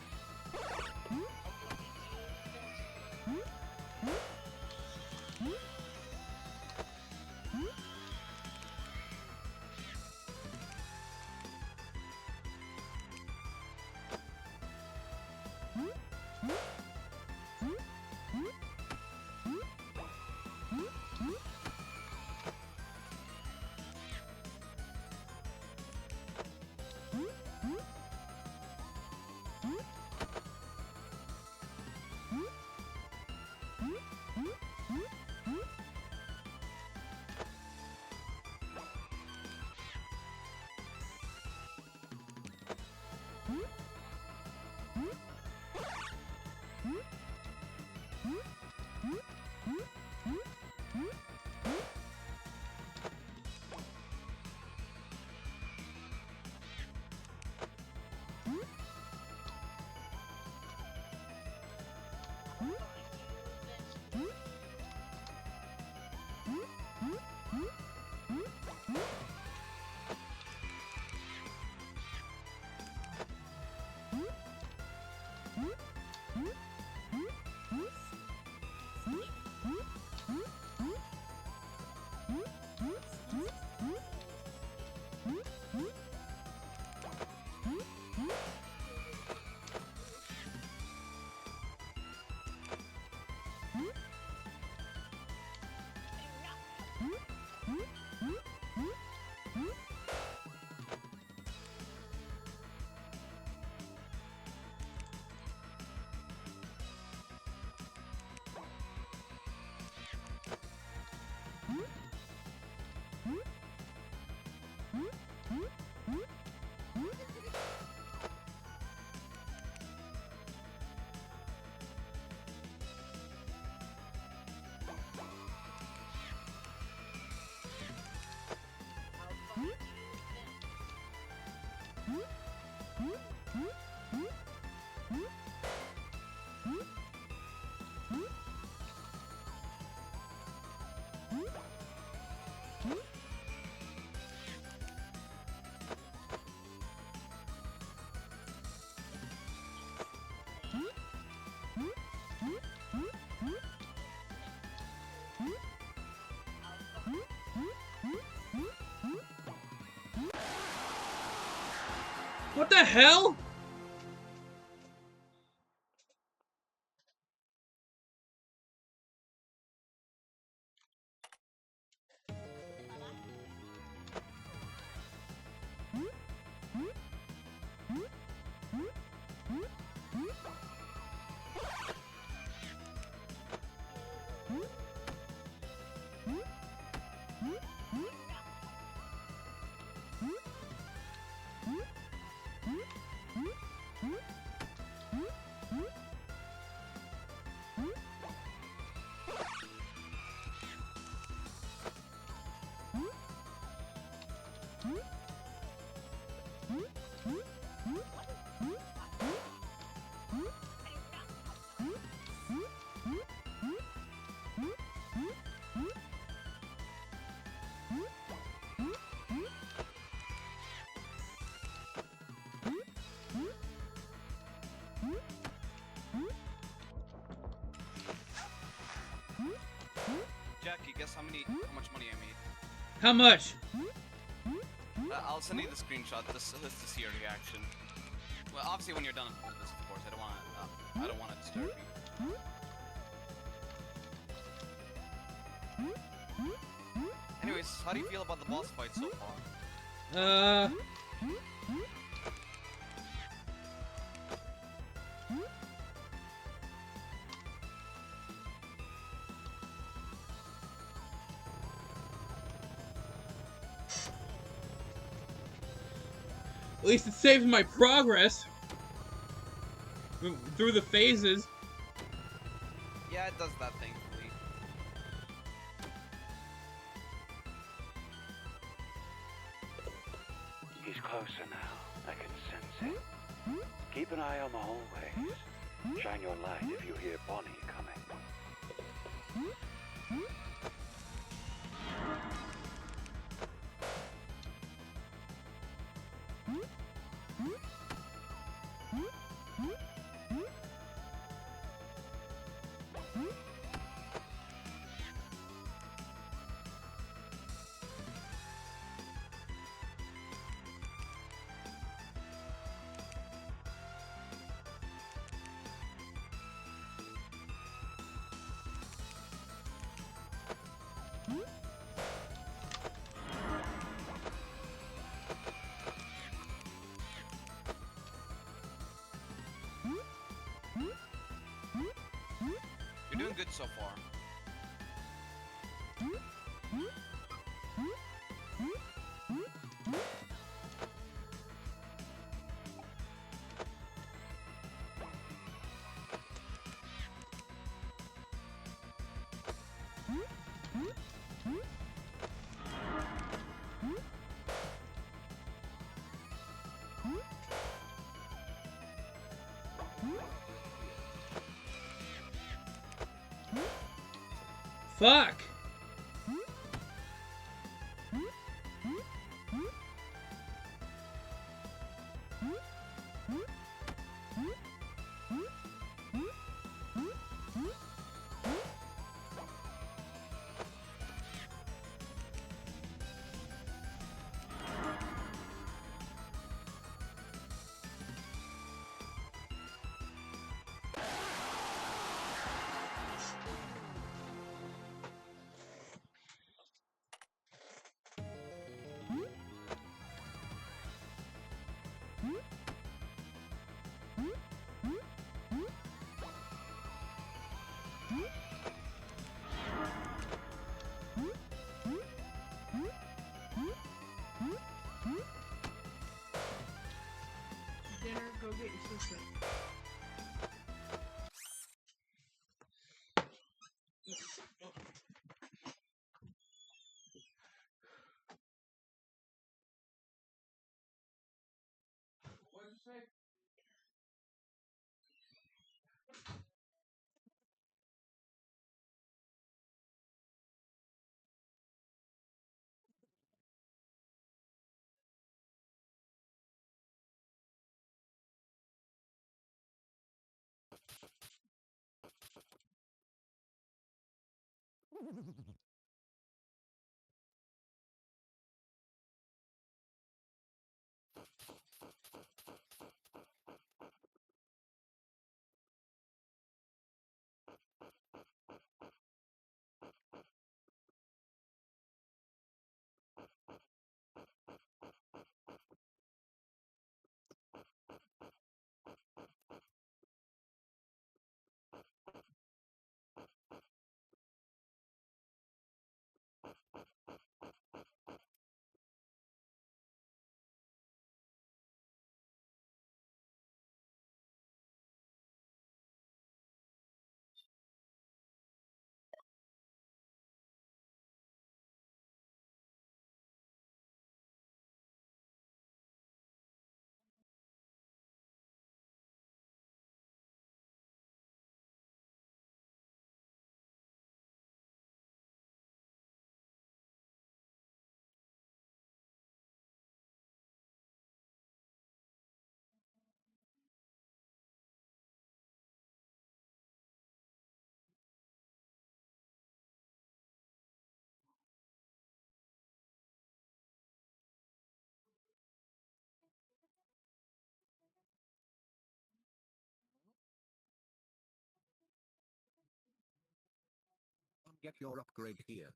What the hell? Jackie, guess how much money I made? How much? I'll send you the screenshot. This to see your reaction. Well, obviously when you're done with this, of course. I don't want to disturb you. Anyways, how do you feel about the boss fight so far? At least it saves my progress through the phases. Yeah, it does that, thankfully. He's closer now. I can sense it. Keep an eye on the hallways. Shine your light if you hear Bonnie coming. good so far. Fuck! Dinner, go get your sister. What'd you say? Get your upgrade here.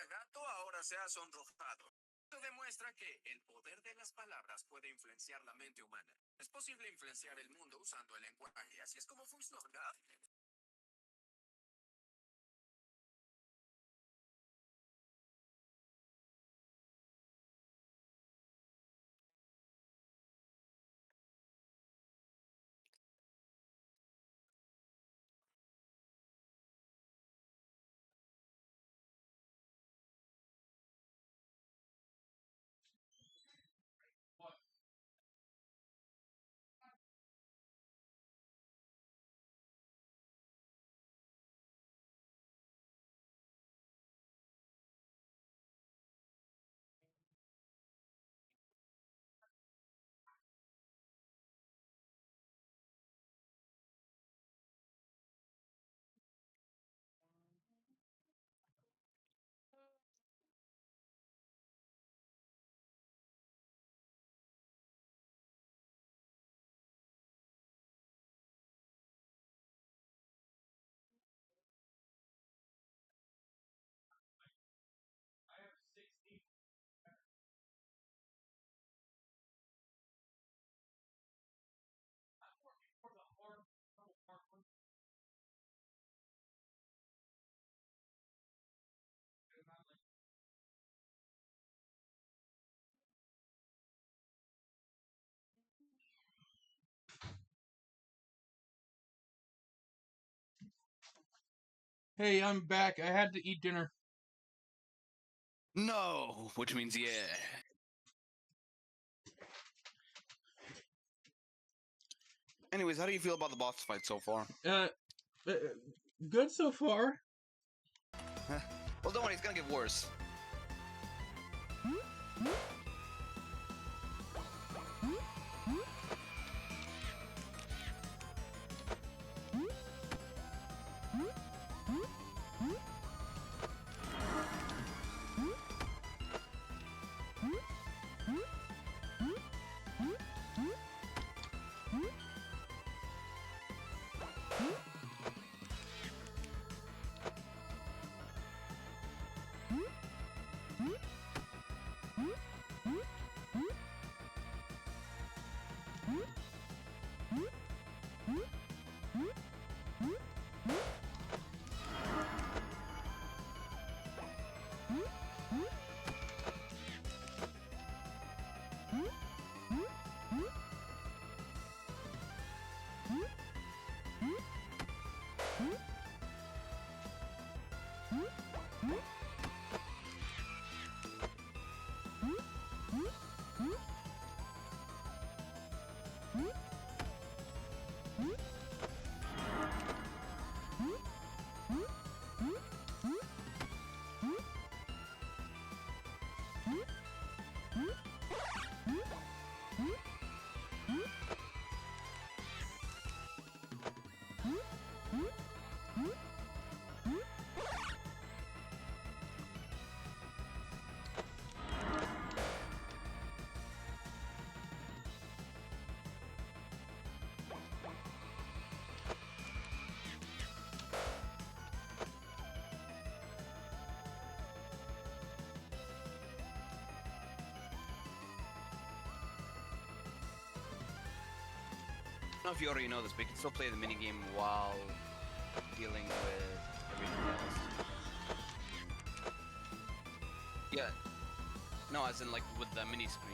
gato ahora se ha sonrojado. Esto demuestra que el poder de las palabras puede influenciar la mente humana. Es posible influenciar el mundo usando el lenguaje, así es como funciona. Hey, I'm back. I had to eat dinner. No, which means yeah. Anyways, how do you feel about the boss fight so far? Uh, good so far. Well, don't worry, it's gonna get worse. I don't know if you already know this, but you can still play the minigame while dealing with everything else. Yeah. No, as in like with the mini screen.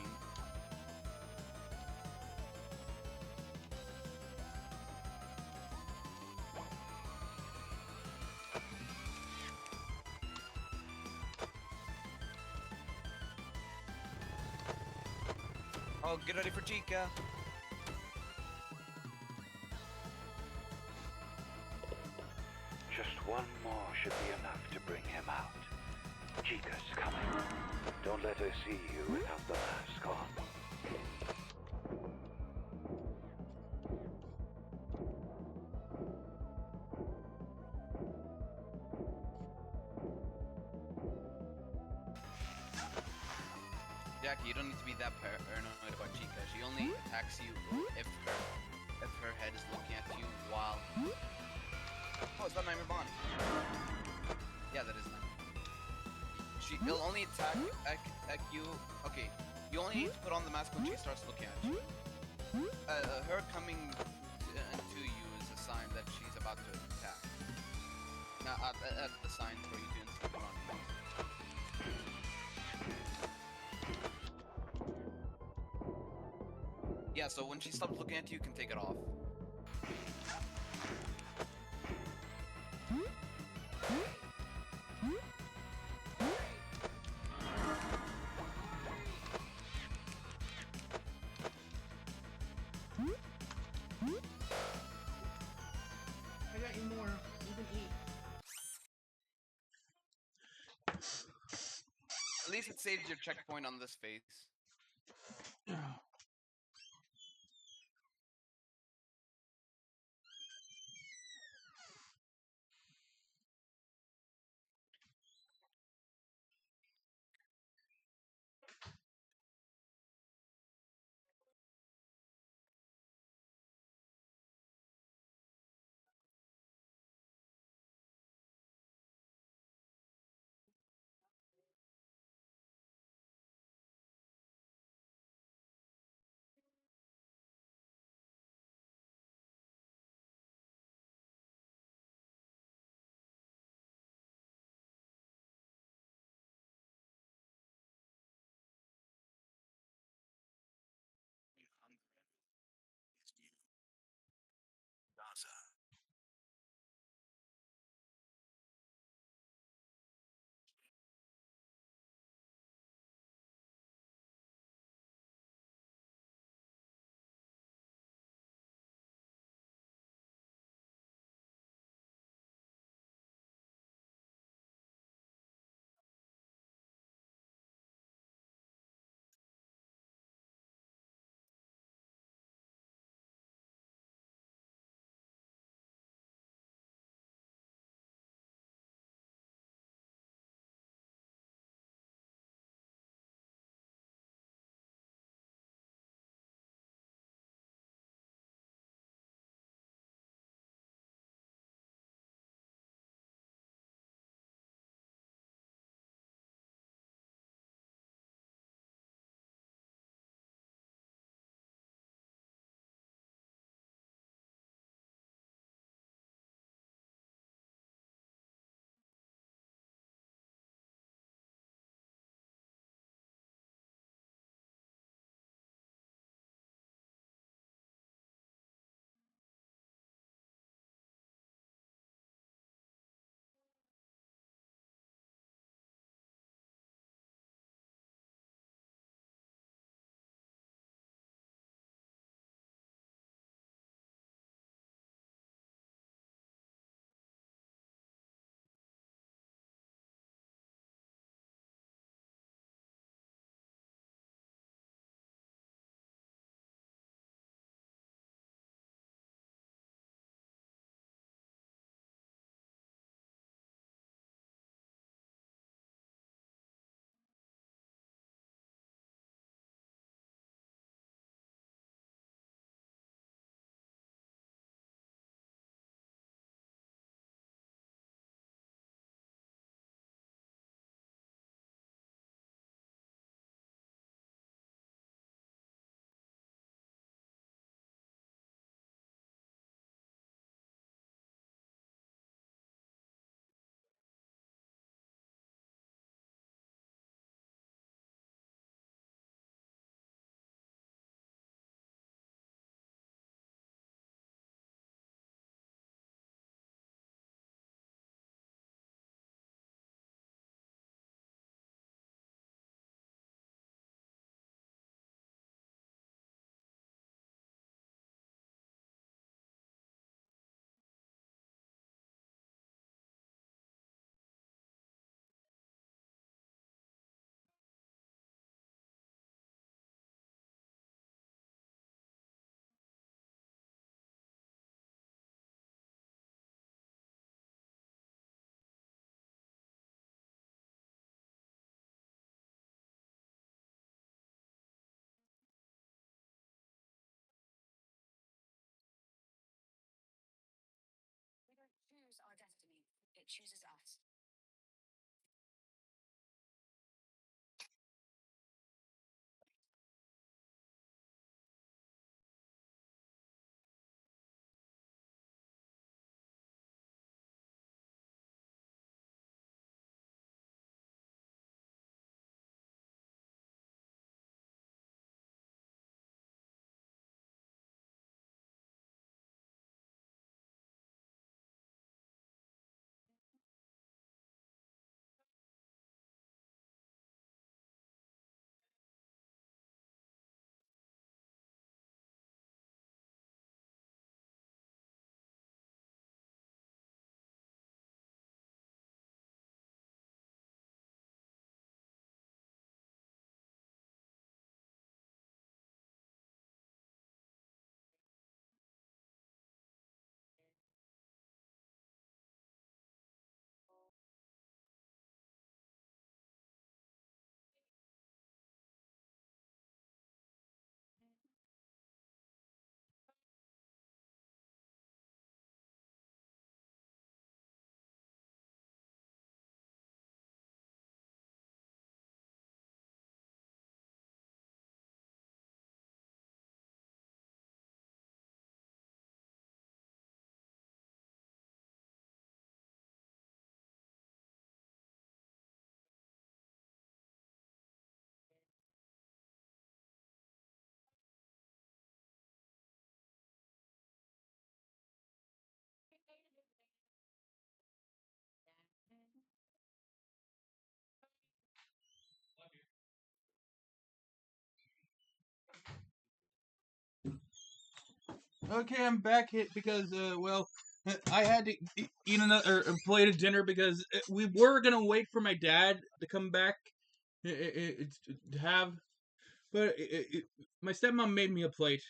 Oh, get ready for Chica. Just one more should be enough to bring him out. Chica's coming. Don't let her see you without the mask on. Jackie, you don't need to be that paranoid about Chica. She only attacks you if her head is looking at you while... Oh, is that Nightmare Bonnie? Yeah, that is Nightmare. It'll only attack you. Okay, you only need to put on the mask when she starts looking at you. Her coming to you is a sign that she's about to attack. Now, at the sign for you to instantly run. Yeah, so when she stops looking at you, you can take it off. I got you more. You can eat. At least it saves your checkpoint on this phase. We don't choose our destiny, it chooses us. Okay, I'm back because, well, I had to eat another plate of dinner because we were gonna wait for my dad to come back to have, but my stepmom made me a plate.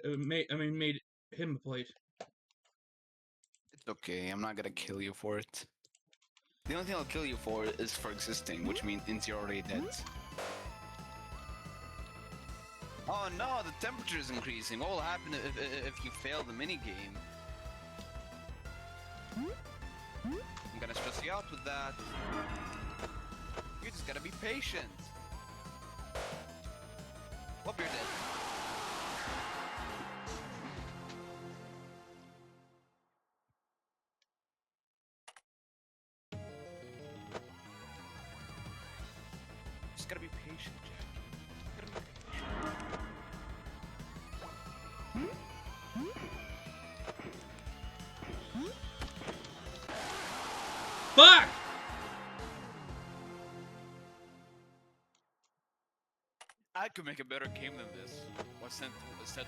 Made him a plate. It's okay. I'm not gonna kill you for it. The only thing I'll kill you for is for existing, which means you're already dead. Oh no, the temperature is increasing. What will happen if you fail the minigame? I'm gonna stress you out with that. You just gotta be patient. Whoop, you're dead. Just gotta be patient, Jack. Gotta be patient. Fuck! I could make a better game than this. Or said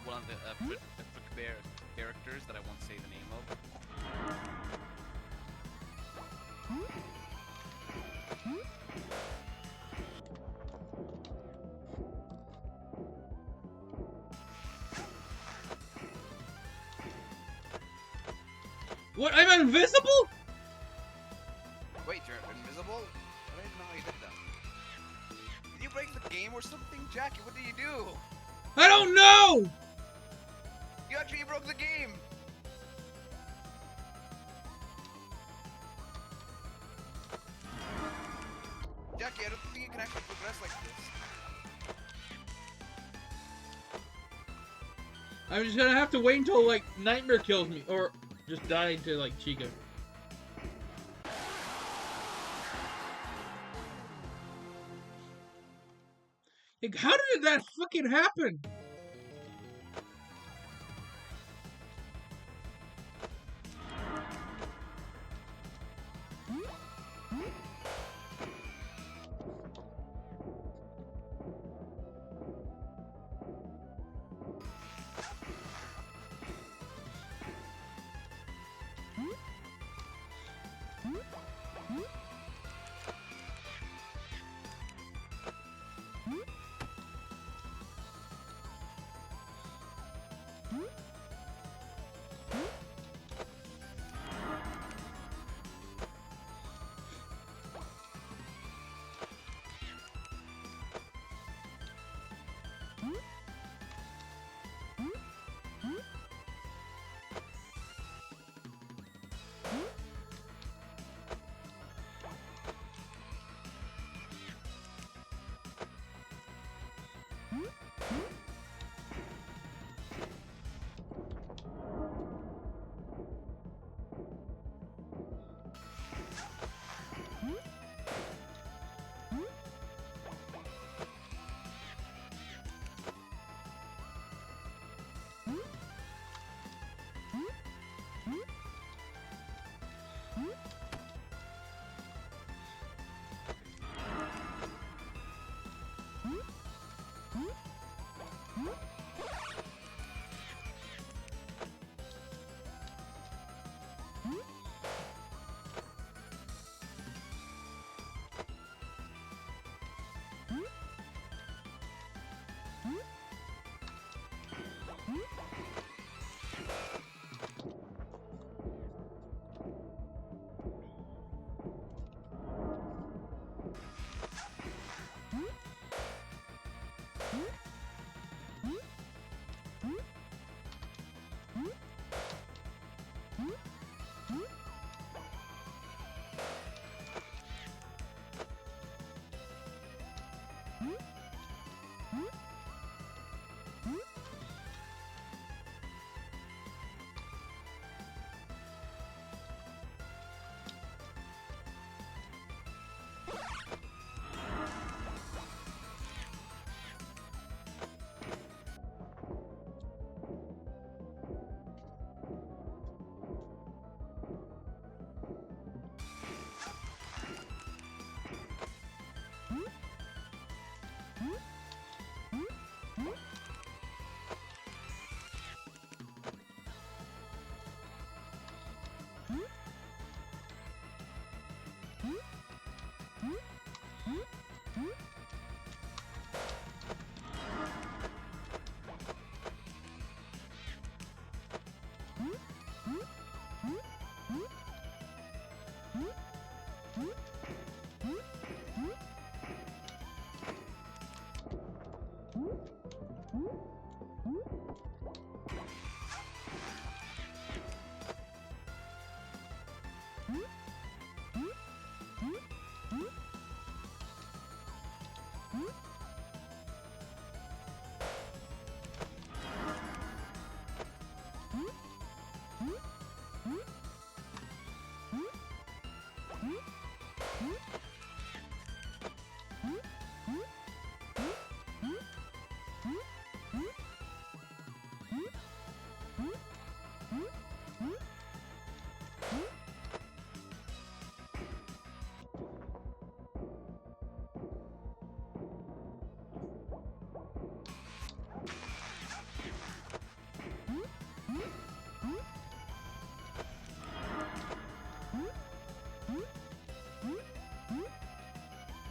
one of the Frickbear characters that I won't say the name of. What? I'm invisible? Wait, you're invisible? I didn't know how you did that. Did you break the game or something, Jackie? What did you do? I don't know! You actually broke the game! Jackie, I don't think you can actually progress like this. I'm just gonna have to wait until, like, Nightmare kills me, or just die to, like, Chica. Like, how did that fucking happen?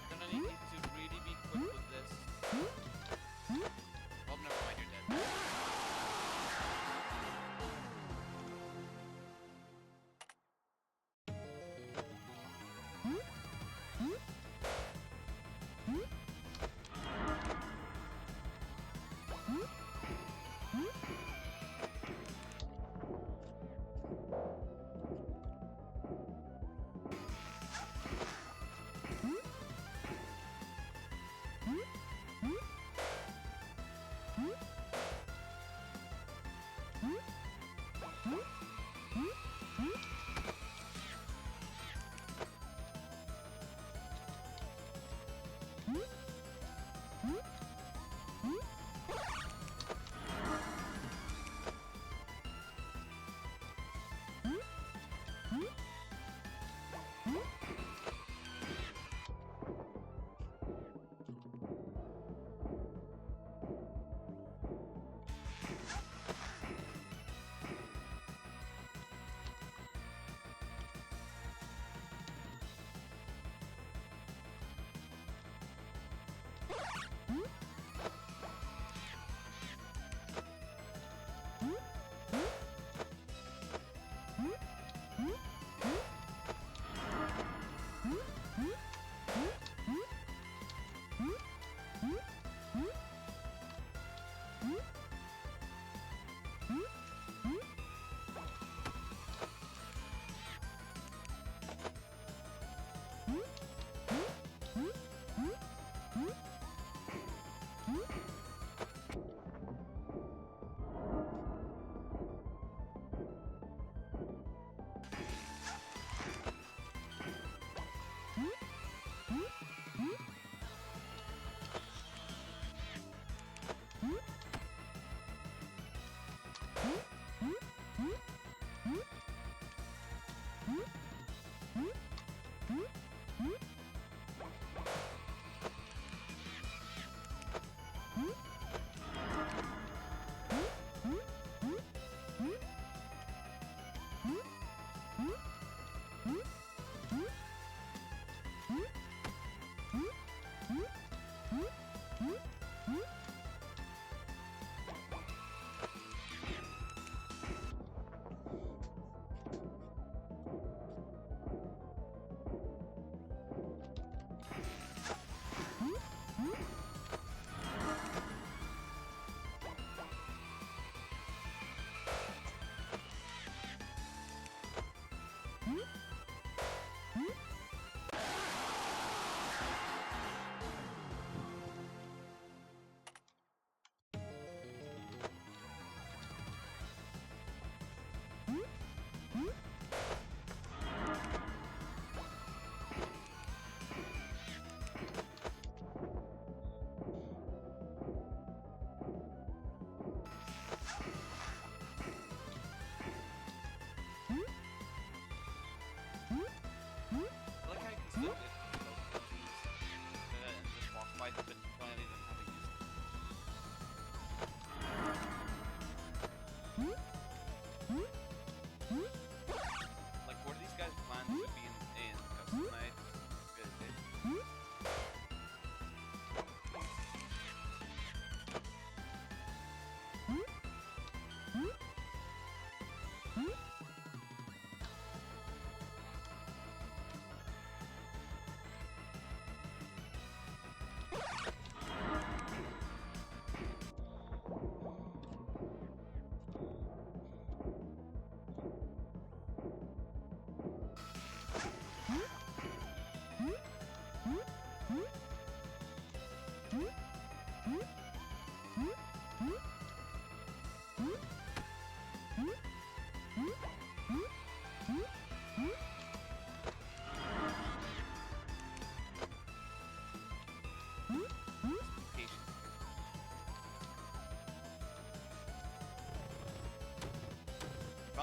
Gonna need you to really be quick with this. Oh, never mind, you're dead.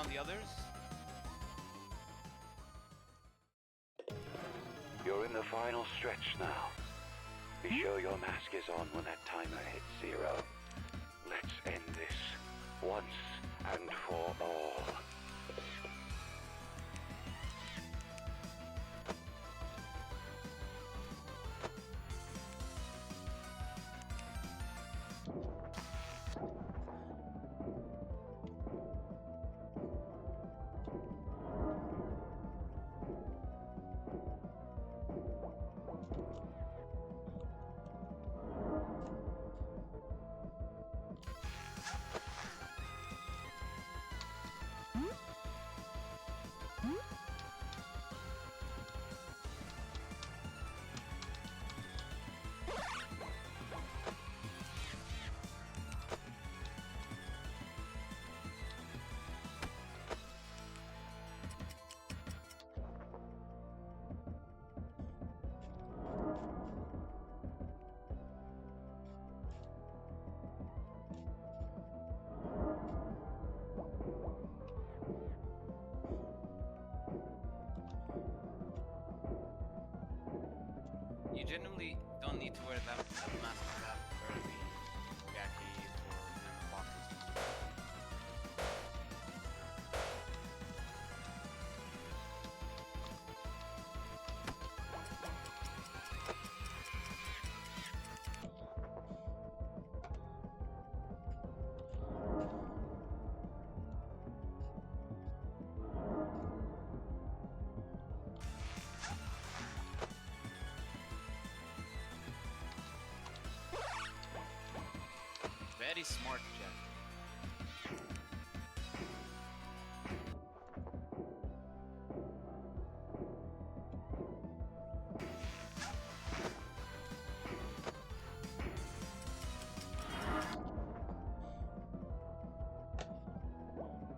found the others? You're in the final stretch now. Be sure your mask is on when that timer hits 0. Let's end this once and for all. You genuinely don't need to wear that mask that early, Jackie, for boxes. Very smart, Jack.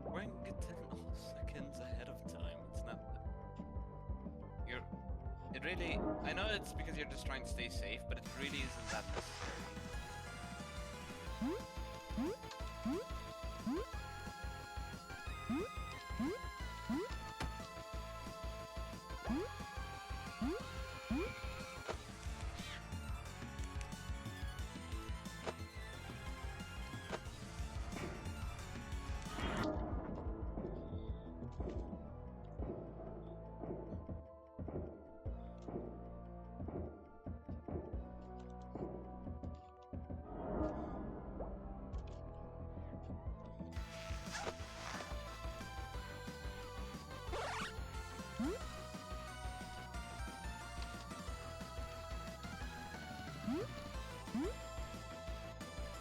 We're going to get 10 seconds ahead of time. It's not. It really. I know it's because you're just trying to stay safe, but it really isn't that necessary.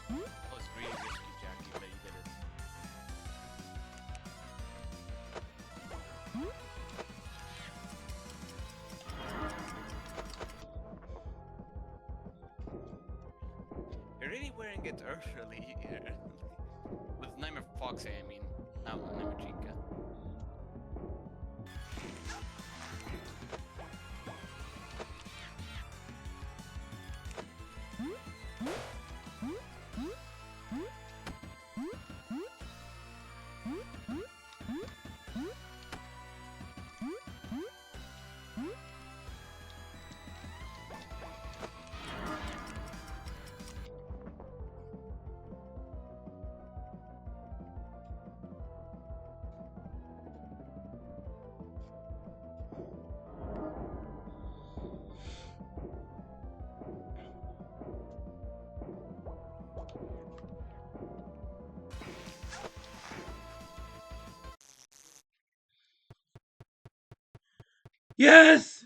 That was really risky, Jackie, but you did it. You're really wearing it early here. With Nightmare Foxy, I mean. Not Nightmare Chica. Yes!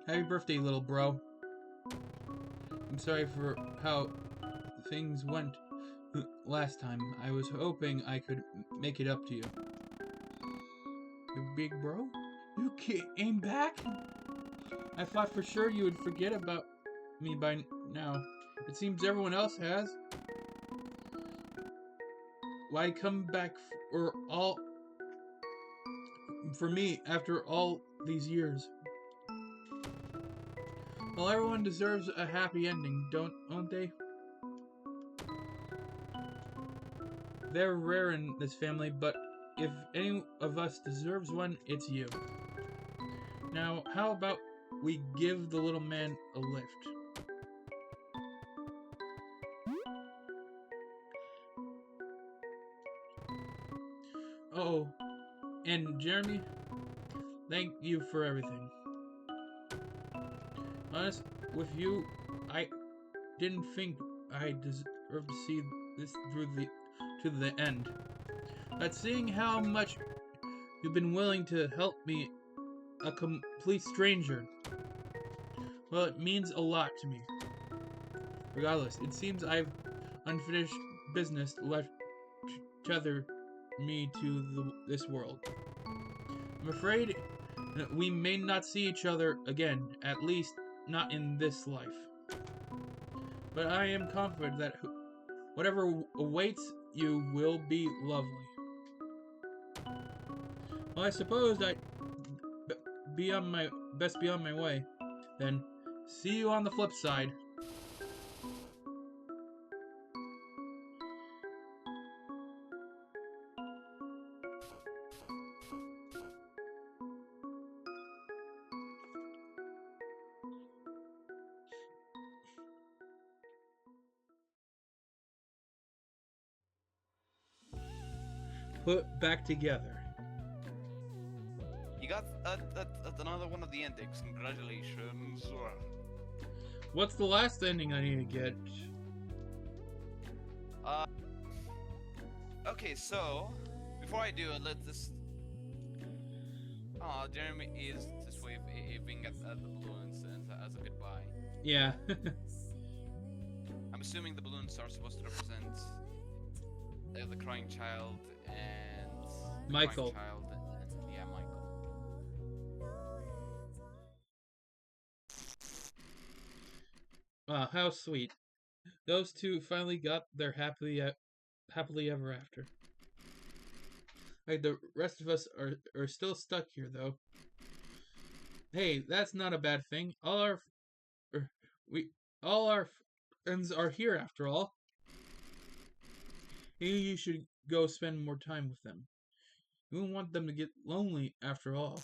Happy birthday, little bro. I'm sorry for how things went last time. I was hoping I could make it up to you. You big bro? You came back? I thought for sure you would forget about me by now. It seems everyone else has. Why come back for me after all these years? Well, everyone deserves a happy ending, don't they? They're rare in this family, but if any of us deserves one, it's you. Now, how about we give the little man a lift? Oh, and Jeremy, thank you for everything. Honest with you, I didn't think I deserved to see this through to the end. But seeing how much you've been willing to help me, a complete stranger, well, it means a lot to me. Regardless, it seems I've unfinished business left to tether me to this world. I'm afraid we may not see each other again, at least not in this life. But I am confident that whatever awaits you will be lovely. Well, I suppose I be on my best be on my way. Then, see you on the flip side. Put back together. You got another one of the endings. Congratulations. What's the last ending I need to get? Okay, so before I do it, let's just. Oh, Jeremy is just waving at the balloons as a goodbye. Yeah. I'm assuming the balloons are supposed to represent the crying child and the Michael. crying child and yeah, Michael. Wow, how sweet. Those two finally got their happily ever after. Like the rest of us are still stuck here though. Hey, that's not a bad thing. All our friends are here after all. Maybe you should go spend more time with them. You don't want them to get lonely after all.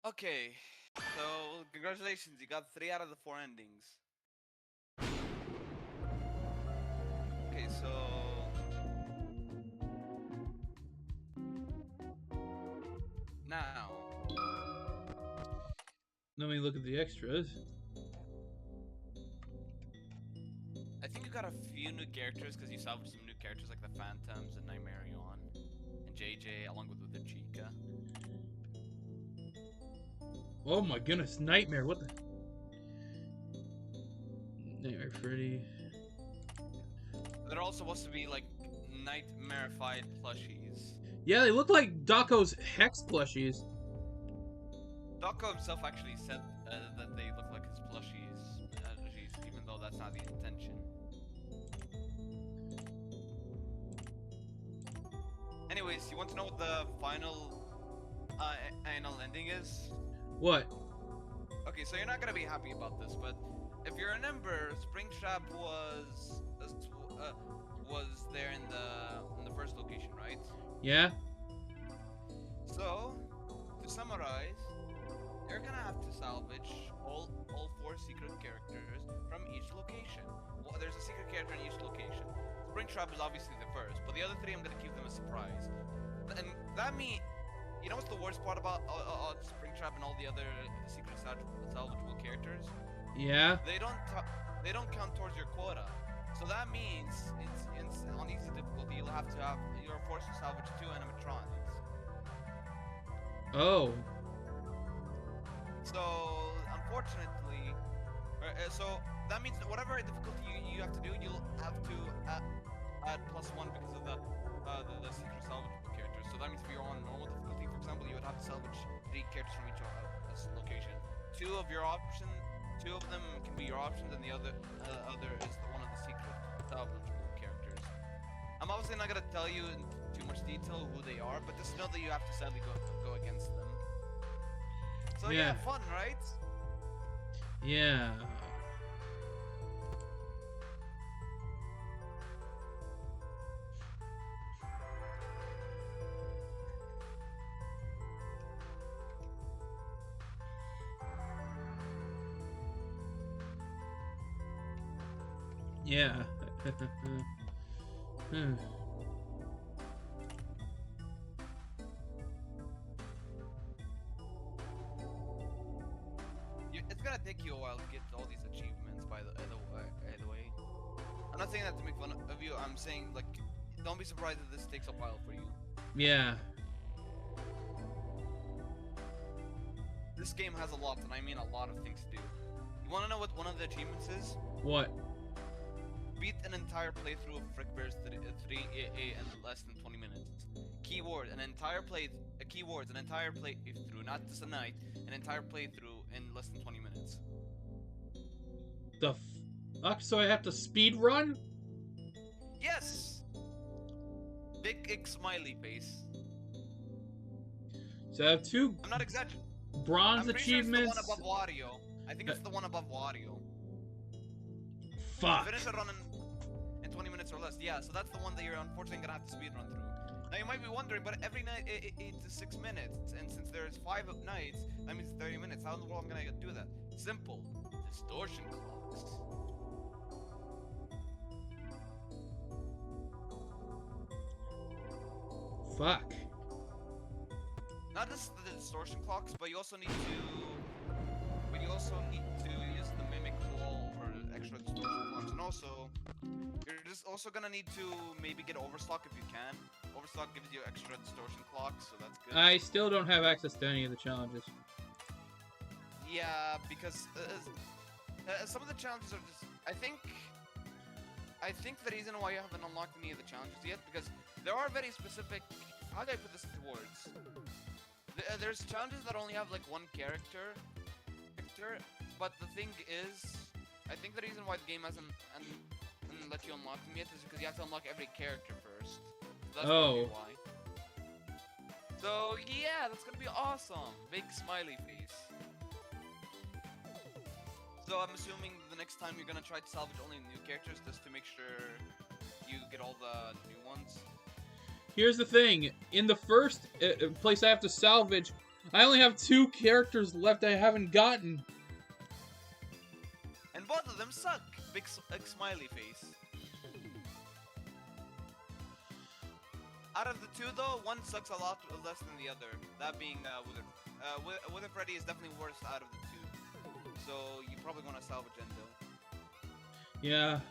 Okay, so congratulations, you got 3 out of the 4 endings. Okay, so now Let me look at the extras. I think you got a few new characters because you salvaged some new characters like the Phantoms and Nightmarion and JJ along with the Chica. Oh my goodness, Nightmare, what the... Nightmare Freddy... They're all supposed to be like nightmarified plushies. Yeah, they look like Daco's Hex plushies. Daco himself actually said that they look like his plushies, even though that's not the intention. Anyways, you want to know what the final ending is? What? Okay, so you're not gonna be happy about this, but if you remember, Springtrap was there in the first location, right? Yeah? So, to summarize, you're gonna have to salvage all 4 secret characters from each location. Well, there's a secret character in each location. Springtrap is obviously the first, but the other 3 I'm gonna keep them a surprise. And that means, you know what's the worst part about Springtrap and all the other secret salvageable characters? Yeah? They don't count towards your quota. So that means it's on easy difficulty you're forced to salvage 2 animatronics. Oh. So unfortunately, so that means that whatever difficulty you have to do, you'll have to add +1 because of the secret salvageable characters. So that means if you're on normal difficulty, for example, you would have to salvage 3 characters from each location. 2 of them can be your options, and the other is one of the secret salvageable characters. I'm obviously not gonna tell you in too much detail who they are, but just know that you have to sadly go against them. So yeah, fun, right? Yeah. Yeah. Hmm. It's gonna take you a while to get all these achievements. By the way, I'm not saying that to make fun of you. I'm saying like, don't be surprised if this takes a while for you. Yeah. This game has a lot, and I mean a lot of things to do. You want to know what one of the achievements is? What? Beat an entire playthrough of Frickbears 3A in less than 20 minutes. Keywords, an entire playthrough, not just a night, an entire playthrough in less than 20 minutes. The fuck? So I have to speed run? Yes! Big smiley face. So I have 2 I'm not exaggerating. bronze I'm pretty achievements. sure it's the one above Wario. I think it's the one above Wario. Fuck. Finish a run in 20 minutes or less. Yeah, so that's the one that you're unfortunately gonna have to speed run through. Now you might be wondering, but every night it's 6 minutes, and since there's 5 nights, that means 30 minutes. How in the world am I gonna do that? Simple. Distortion clocks. Fuck. Not just the distortion clocks, but you also need to use the mimic wall for extra distortion clocks, and also you're just also gonna need to maybe get overstock if you can. Overstock gives you extra distortion clocks, so that's good. I still don't have access to any of the challenges. Yeah, because some of the challenges are just. I think the reason why you haven't unlocked any of the challenges yet, because there are very specific. How do I put this into words? There's challenges that only have like one character, but the thing is, I think the reason why the game hasn't let you unlock them yet is because you have to unlock every character first. So that's probably why. So yeah, that's gonna be awesome. Big smiley face. So I'm assuming the next time you're gonna try to salvage only new characters just to make sure you get all the new ones. Here's the thing. In the first place I have to salvage, I only have 2 characters left I haven't gotten. And both of them suck. Big smiley face. Out of the 2 though, one sucks a lot less than the other. That being Wither. Wither Freddy is definitely worse out of the 2. So you probably want to salvage Endo. Yeah.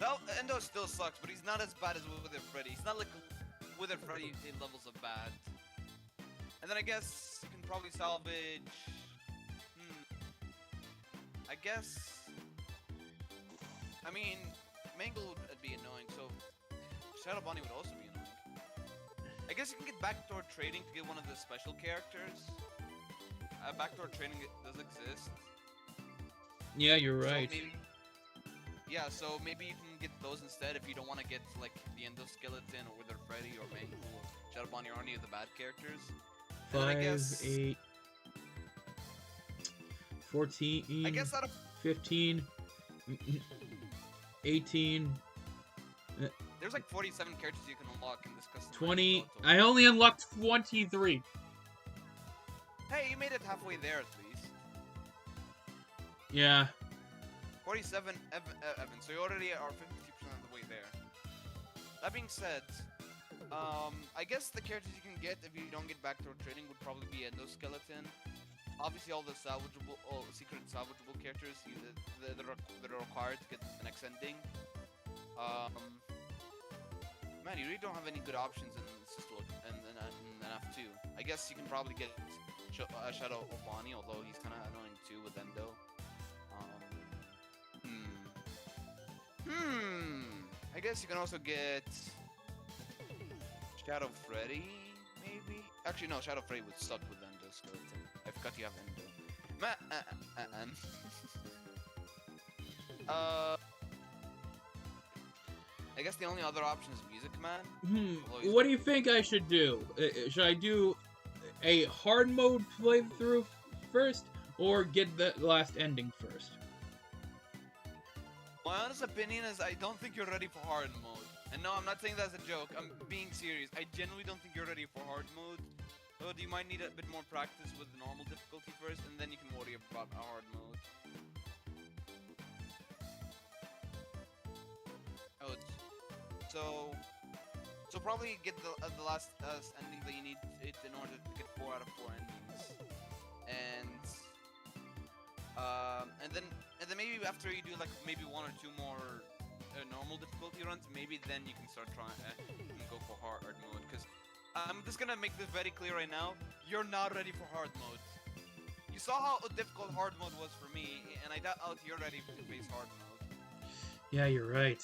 No, Endo still sucks, but he's not as bad as Wither Freddy. He's not like Wither Freddy in levels of bad. And then I guess you can probably salvage. I guess. I mean, Mangle would be annoying, so Shadow Bonnie would also be annoying. I guess you can get backdoor trading to get one of the special characters. Backdoor trading does exist. Yeah, you're right. Yeah, so maybe you can get those instead if you don't want to get like the Endoskeleton or Wither Freddy or Mangle or Shadow Bonnie or any of the bad characters. 5, guess, 8, 14, I guess out of 15, 18, there's like 47 characters you can unlock in this custom. 20. I only unlocked 23. Hey, you made it halfway there at least. Yeah. 47 Evan, so you already are 50% of the way there. That being said, I guess the characters you can get if you don't get backdoor trading would probably be Endoskeleton. Obviously, all the secret salvageable characters that are required to get the next ending. Man, you really don't have any good options in FF2. I guess you can probably get Shadow Bonnie, although he's kind of annoying too with Endo. I guess you can also get Shadow Freddy, maybe? Actually, no, Shadow Freddy would suck with Endoskeleton. I forgot you have Endo. I guess the only other option is Music Man. What do you think I should do? Should I do a hard mode playthrough first, or get the last ending first? My honest opinion is I don't think you're ready for hard mode. And no, I'm not saying that as a joke. I'm being serious. I genuinely don't think you're ready for hard mode. So you might need a bit more practice with the normal difficulty first, and then you can worry about hard mode. So probably get the last ending that you need it in order to get 4 out of 4 endings, and then maybe after you do like maybe 1 or 2 more normal difficulty runs, maybe then you can start trying and go for hard mode. Because I'm just gonna make this very clear right now: you're not ready for hard mode. You saw how difficult hard mode was for me, and I doubt you're ready to face hard mode. Yeah, you're right.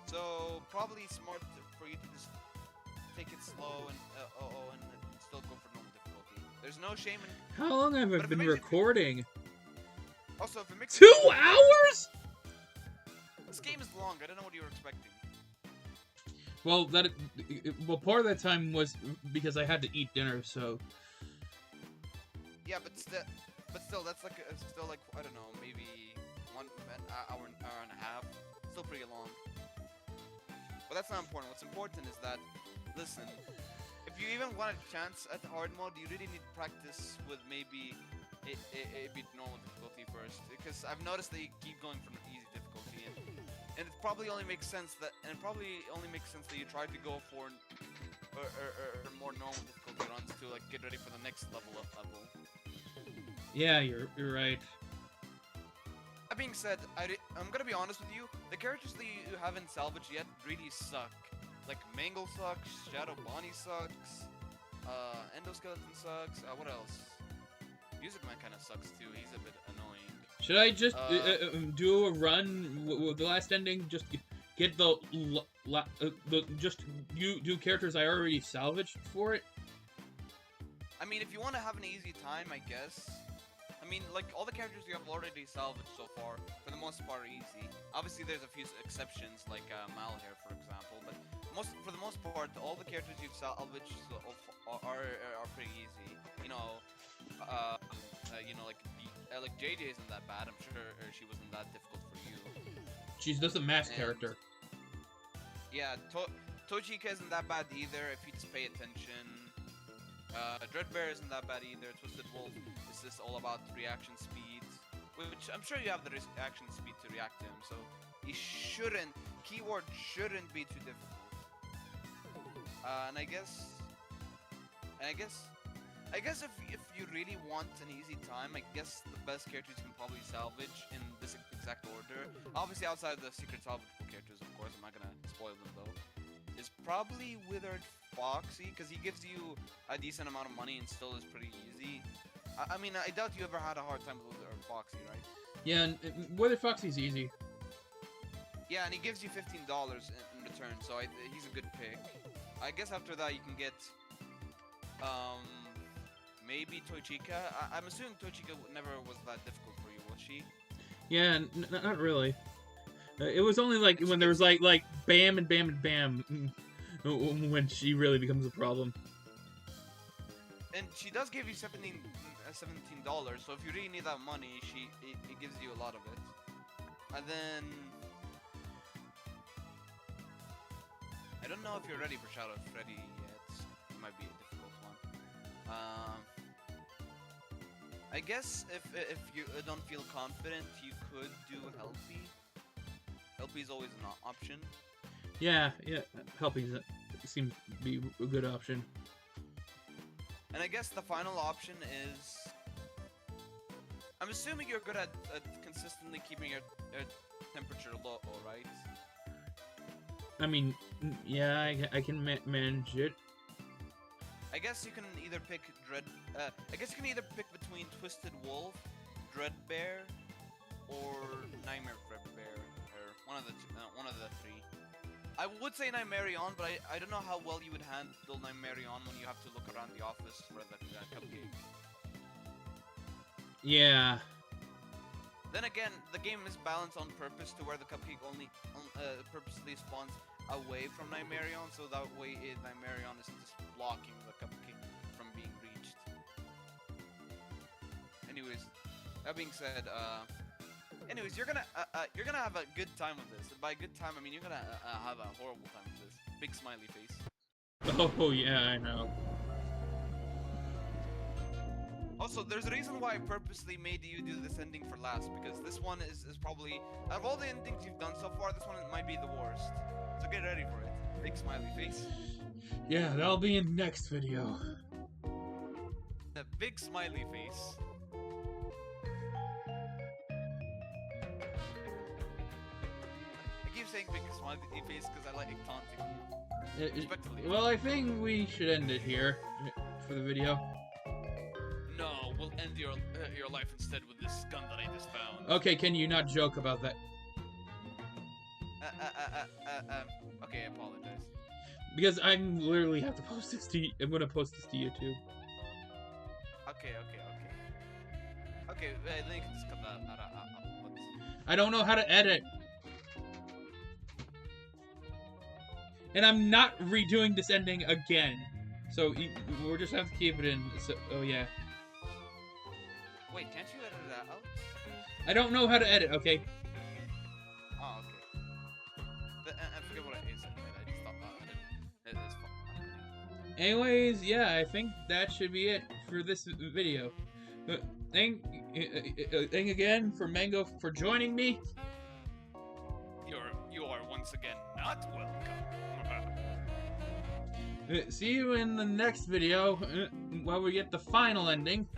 So probably smart for you to just take it slow and still go for normal difficulty. There's no shame in. How long have I been recording? Also, if it makes 2 hours? This game is long. I don't know what you were expecting. Well, part of that time was because I had to eat dinner, so. Yeah, but still, that's like still like I don't know, maybe 1 hour and a half. Still pretty long. But that's not important. What's important is that, listen, if you even want a chance at hard mode, you really need practice with maybe a bit normal difficulty first, because I've noticed that you keep going from easy difficulty, and it probably only makes sense that you try to go for more normal difficulty runs to like get ready for the next level. Yeah, you're right. That being said, I'm gonna be honest with you. The characters that you haven't salvaged yet really suck. Like Mangle sucks, Shadow Bonnie sucks, Endoskeleton sucks. What else? Music Man kind of sucks too. He's a bit annoying. Should I just do a run with the last ending? Just get just you do characters I already salvaged for it? I mean, if you want to have an easy time, I guess. I mean, like, all the characters you have already salvaged so far, for the most part, are easy. Obviously, there's a few exceptions, like Malhair, for example, but for the most part, all the characters you've salvaged are pretty easy. Like JJ isn't that bad. I'm sure she wasn't that difficult for you. She's just a mask character. Yeah, Tochika isn't that bad either if you just pay attention. Dreadbear isn't that bad either. Twisted Wolf is just all about reaction speed, which I'm sure you have the reaction speed to react to him, so he shouldn't be too difficult. And I guess if you really want an easy time, I guess the best characters you can probably salvage in this exact order, obviously outside the secret salvageable characters, of course, I'm not gonna spoil them though, is probably Withered Foxy, because he gives you a decent amount of money and still is pretty easy. I mean, I doubt you ever had a hard time with Withered Foxy, right? Yeah, and Withered Foxy's easy. Yeah, and he gives you $15 in return, so he's a good pick. I guess after that you can get, maybe Tochika. I'm assuming Tochika never was that difficult for you, was she? Yeah, not really. It was only like when there was like bam and bam and bam when she really becomes a problem. And she does give you $17, so if you really need that money, it gives you a lot of it. And then I don't know if you're ready for Shadow Freddy yet. It might be a difficult one. I guess if you don't feel confident, you could do Helpy. Helpy is always an option. Yeah, Helpy seems to be a good option. And I guess the final option is, I'm assuming you're good at consistently keeping your temperature low, right? I mean, yeah, I can manage it. I guess you can either pick between Twisted Wolf, Dreadbear, or Nightmare Fredbear, or one of the three. I would say Nightmarion, but I don't know how well you would handle Nightmarion when you have to look around the office for the cupcake. Yeah. Then again, the game is balanced on purpose to where the cupcake only purposely spawns away from Nightmarion, so that way Nightmarion isn't just blocking the cupcake from being reached. Anyways, that being said, you're gonna have a good time with this. And by good time, I mean you're gonna have a horrible time with this. Big smiley face. Oh yeah, I know. Also, there's a reason why I purposely made you do this ending for last, because this one is probably, out of all the endings you've done so far, this one might be the worst. So get ready for it. Big smiley face. Yeah, that'll be in next video. A big smiley face. I keep saying big smiley face because I like taunting. Respectfully. Well, I think we should end it here for the video. No, we'll end your life instead with this gun that I just found. Okay, can you not joke about that? Okay, I apologize. Because I'm literally have to post this to. I'm gonna post this to YouTube. Okay. Okay, then you can just cut that out. I don't know how to edit. And I'm not redoing this ending again. So we'll just have to keep it in. So, oh yeah. Wait, can't you edit that out? I don't know how to edit, okay? Oh, okay. I forget what it is. I just thought that. It's fun. Anyways, yeah, I think that should be it for this video. Thank again for Mango for joining me. You are once again not welcome. See you in the next video while we get the final ending.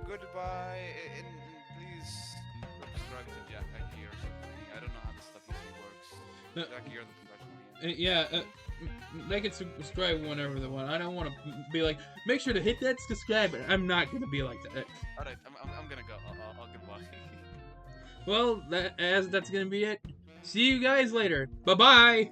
Goodbye, and please subscribe to Jackie or something. I don't know how this stuff usually works. Jackie, you're the professional here. They can subscribe whenever they want. I don't want to be like, make sure to hit that subscribe. I'm not gonna be like that. All right, I'm gonna go. I'll goodbye. Well, that's gonna be it. See you guys later. Bye bye.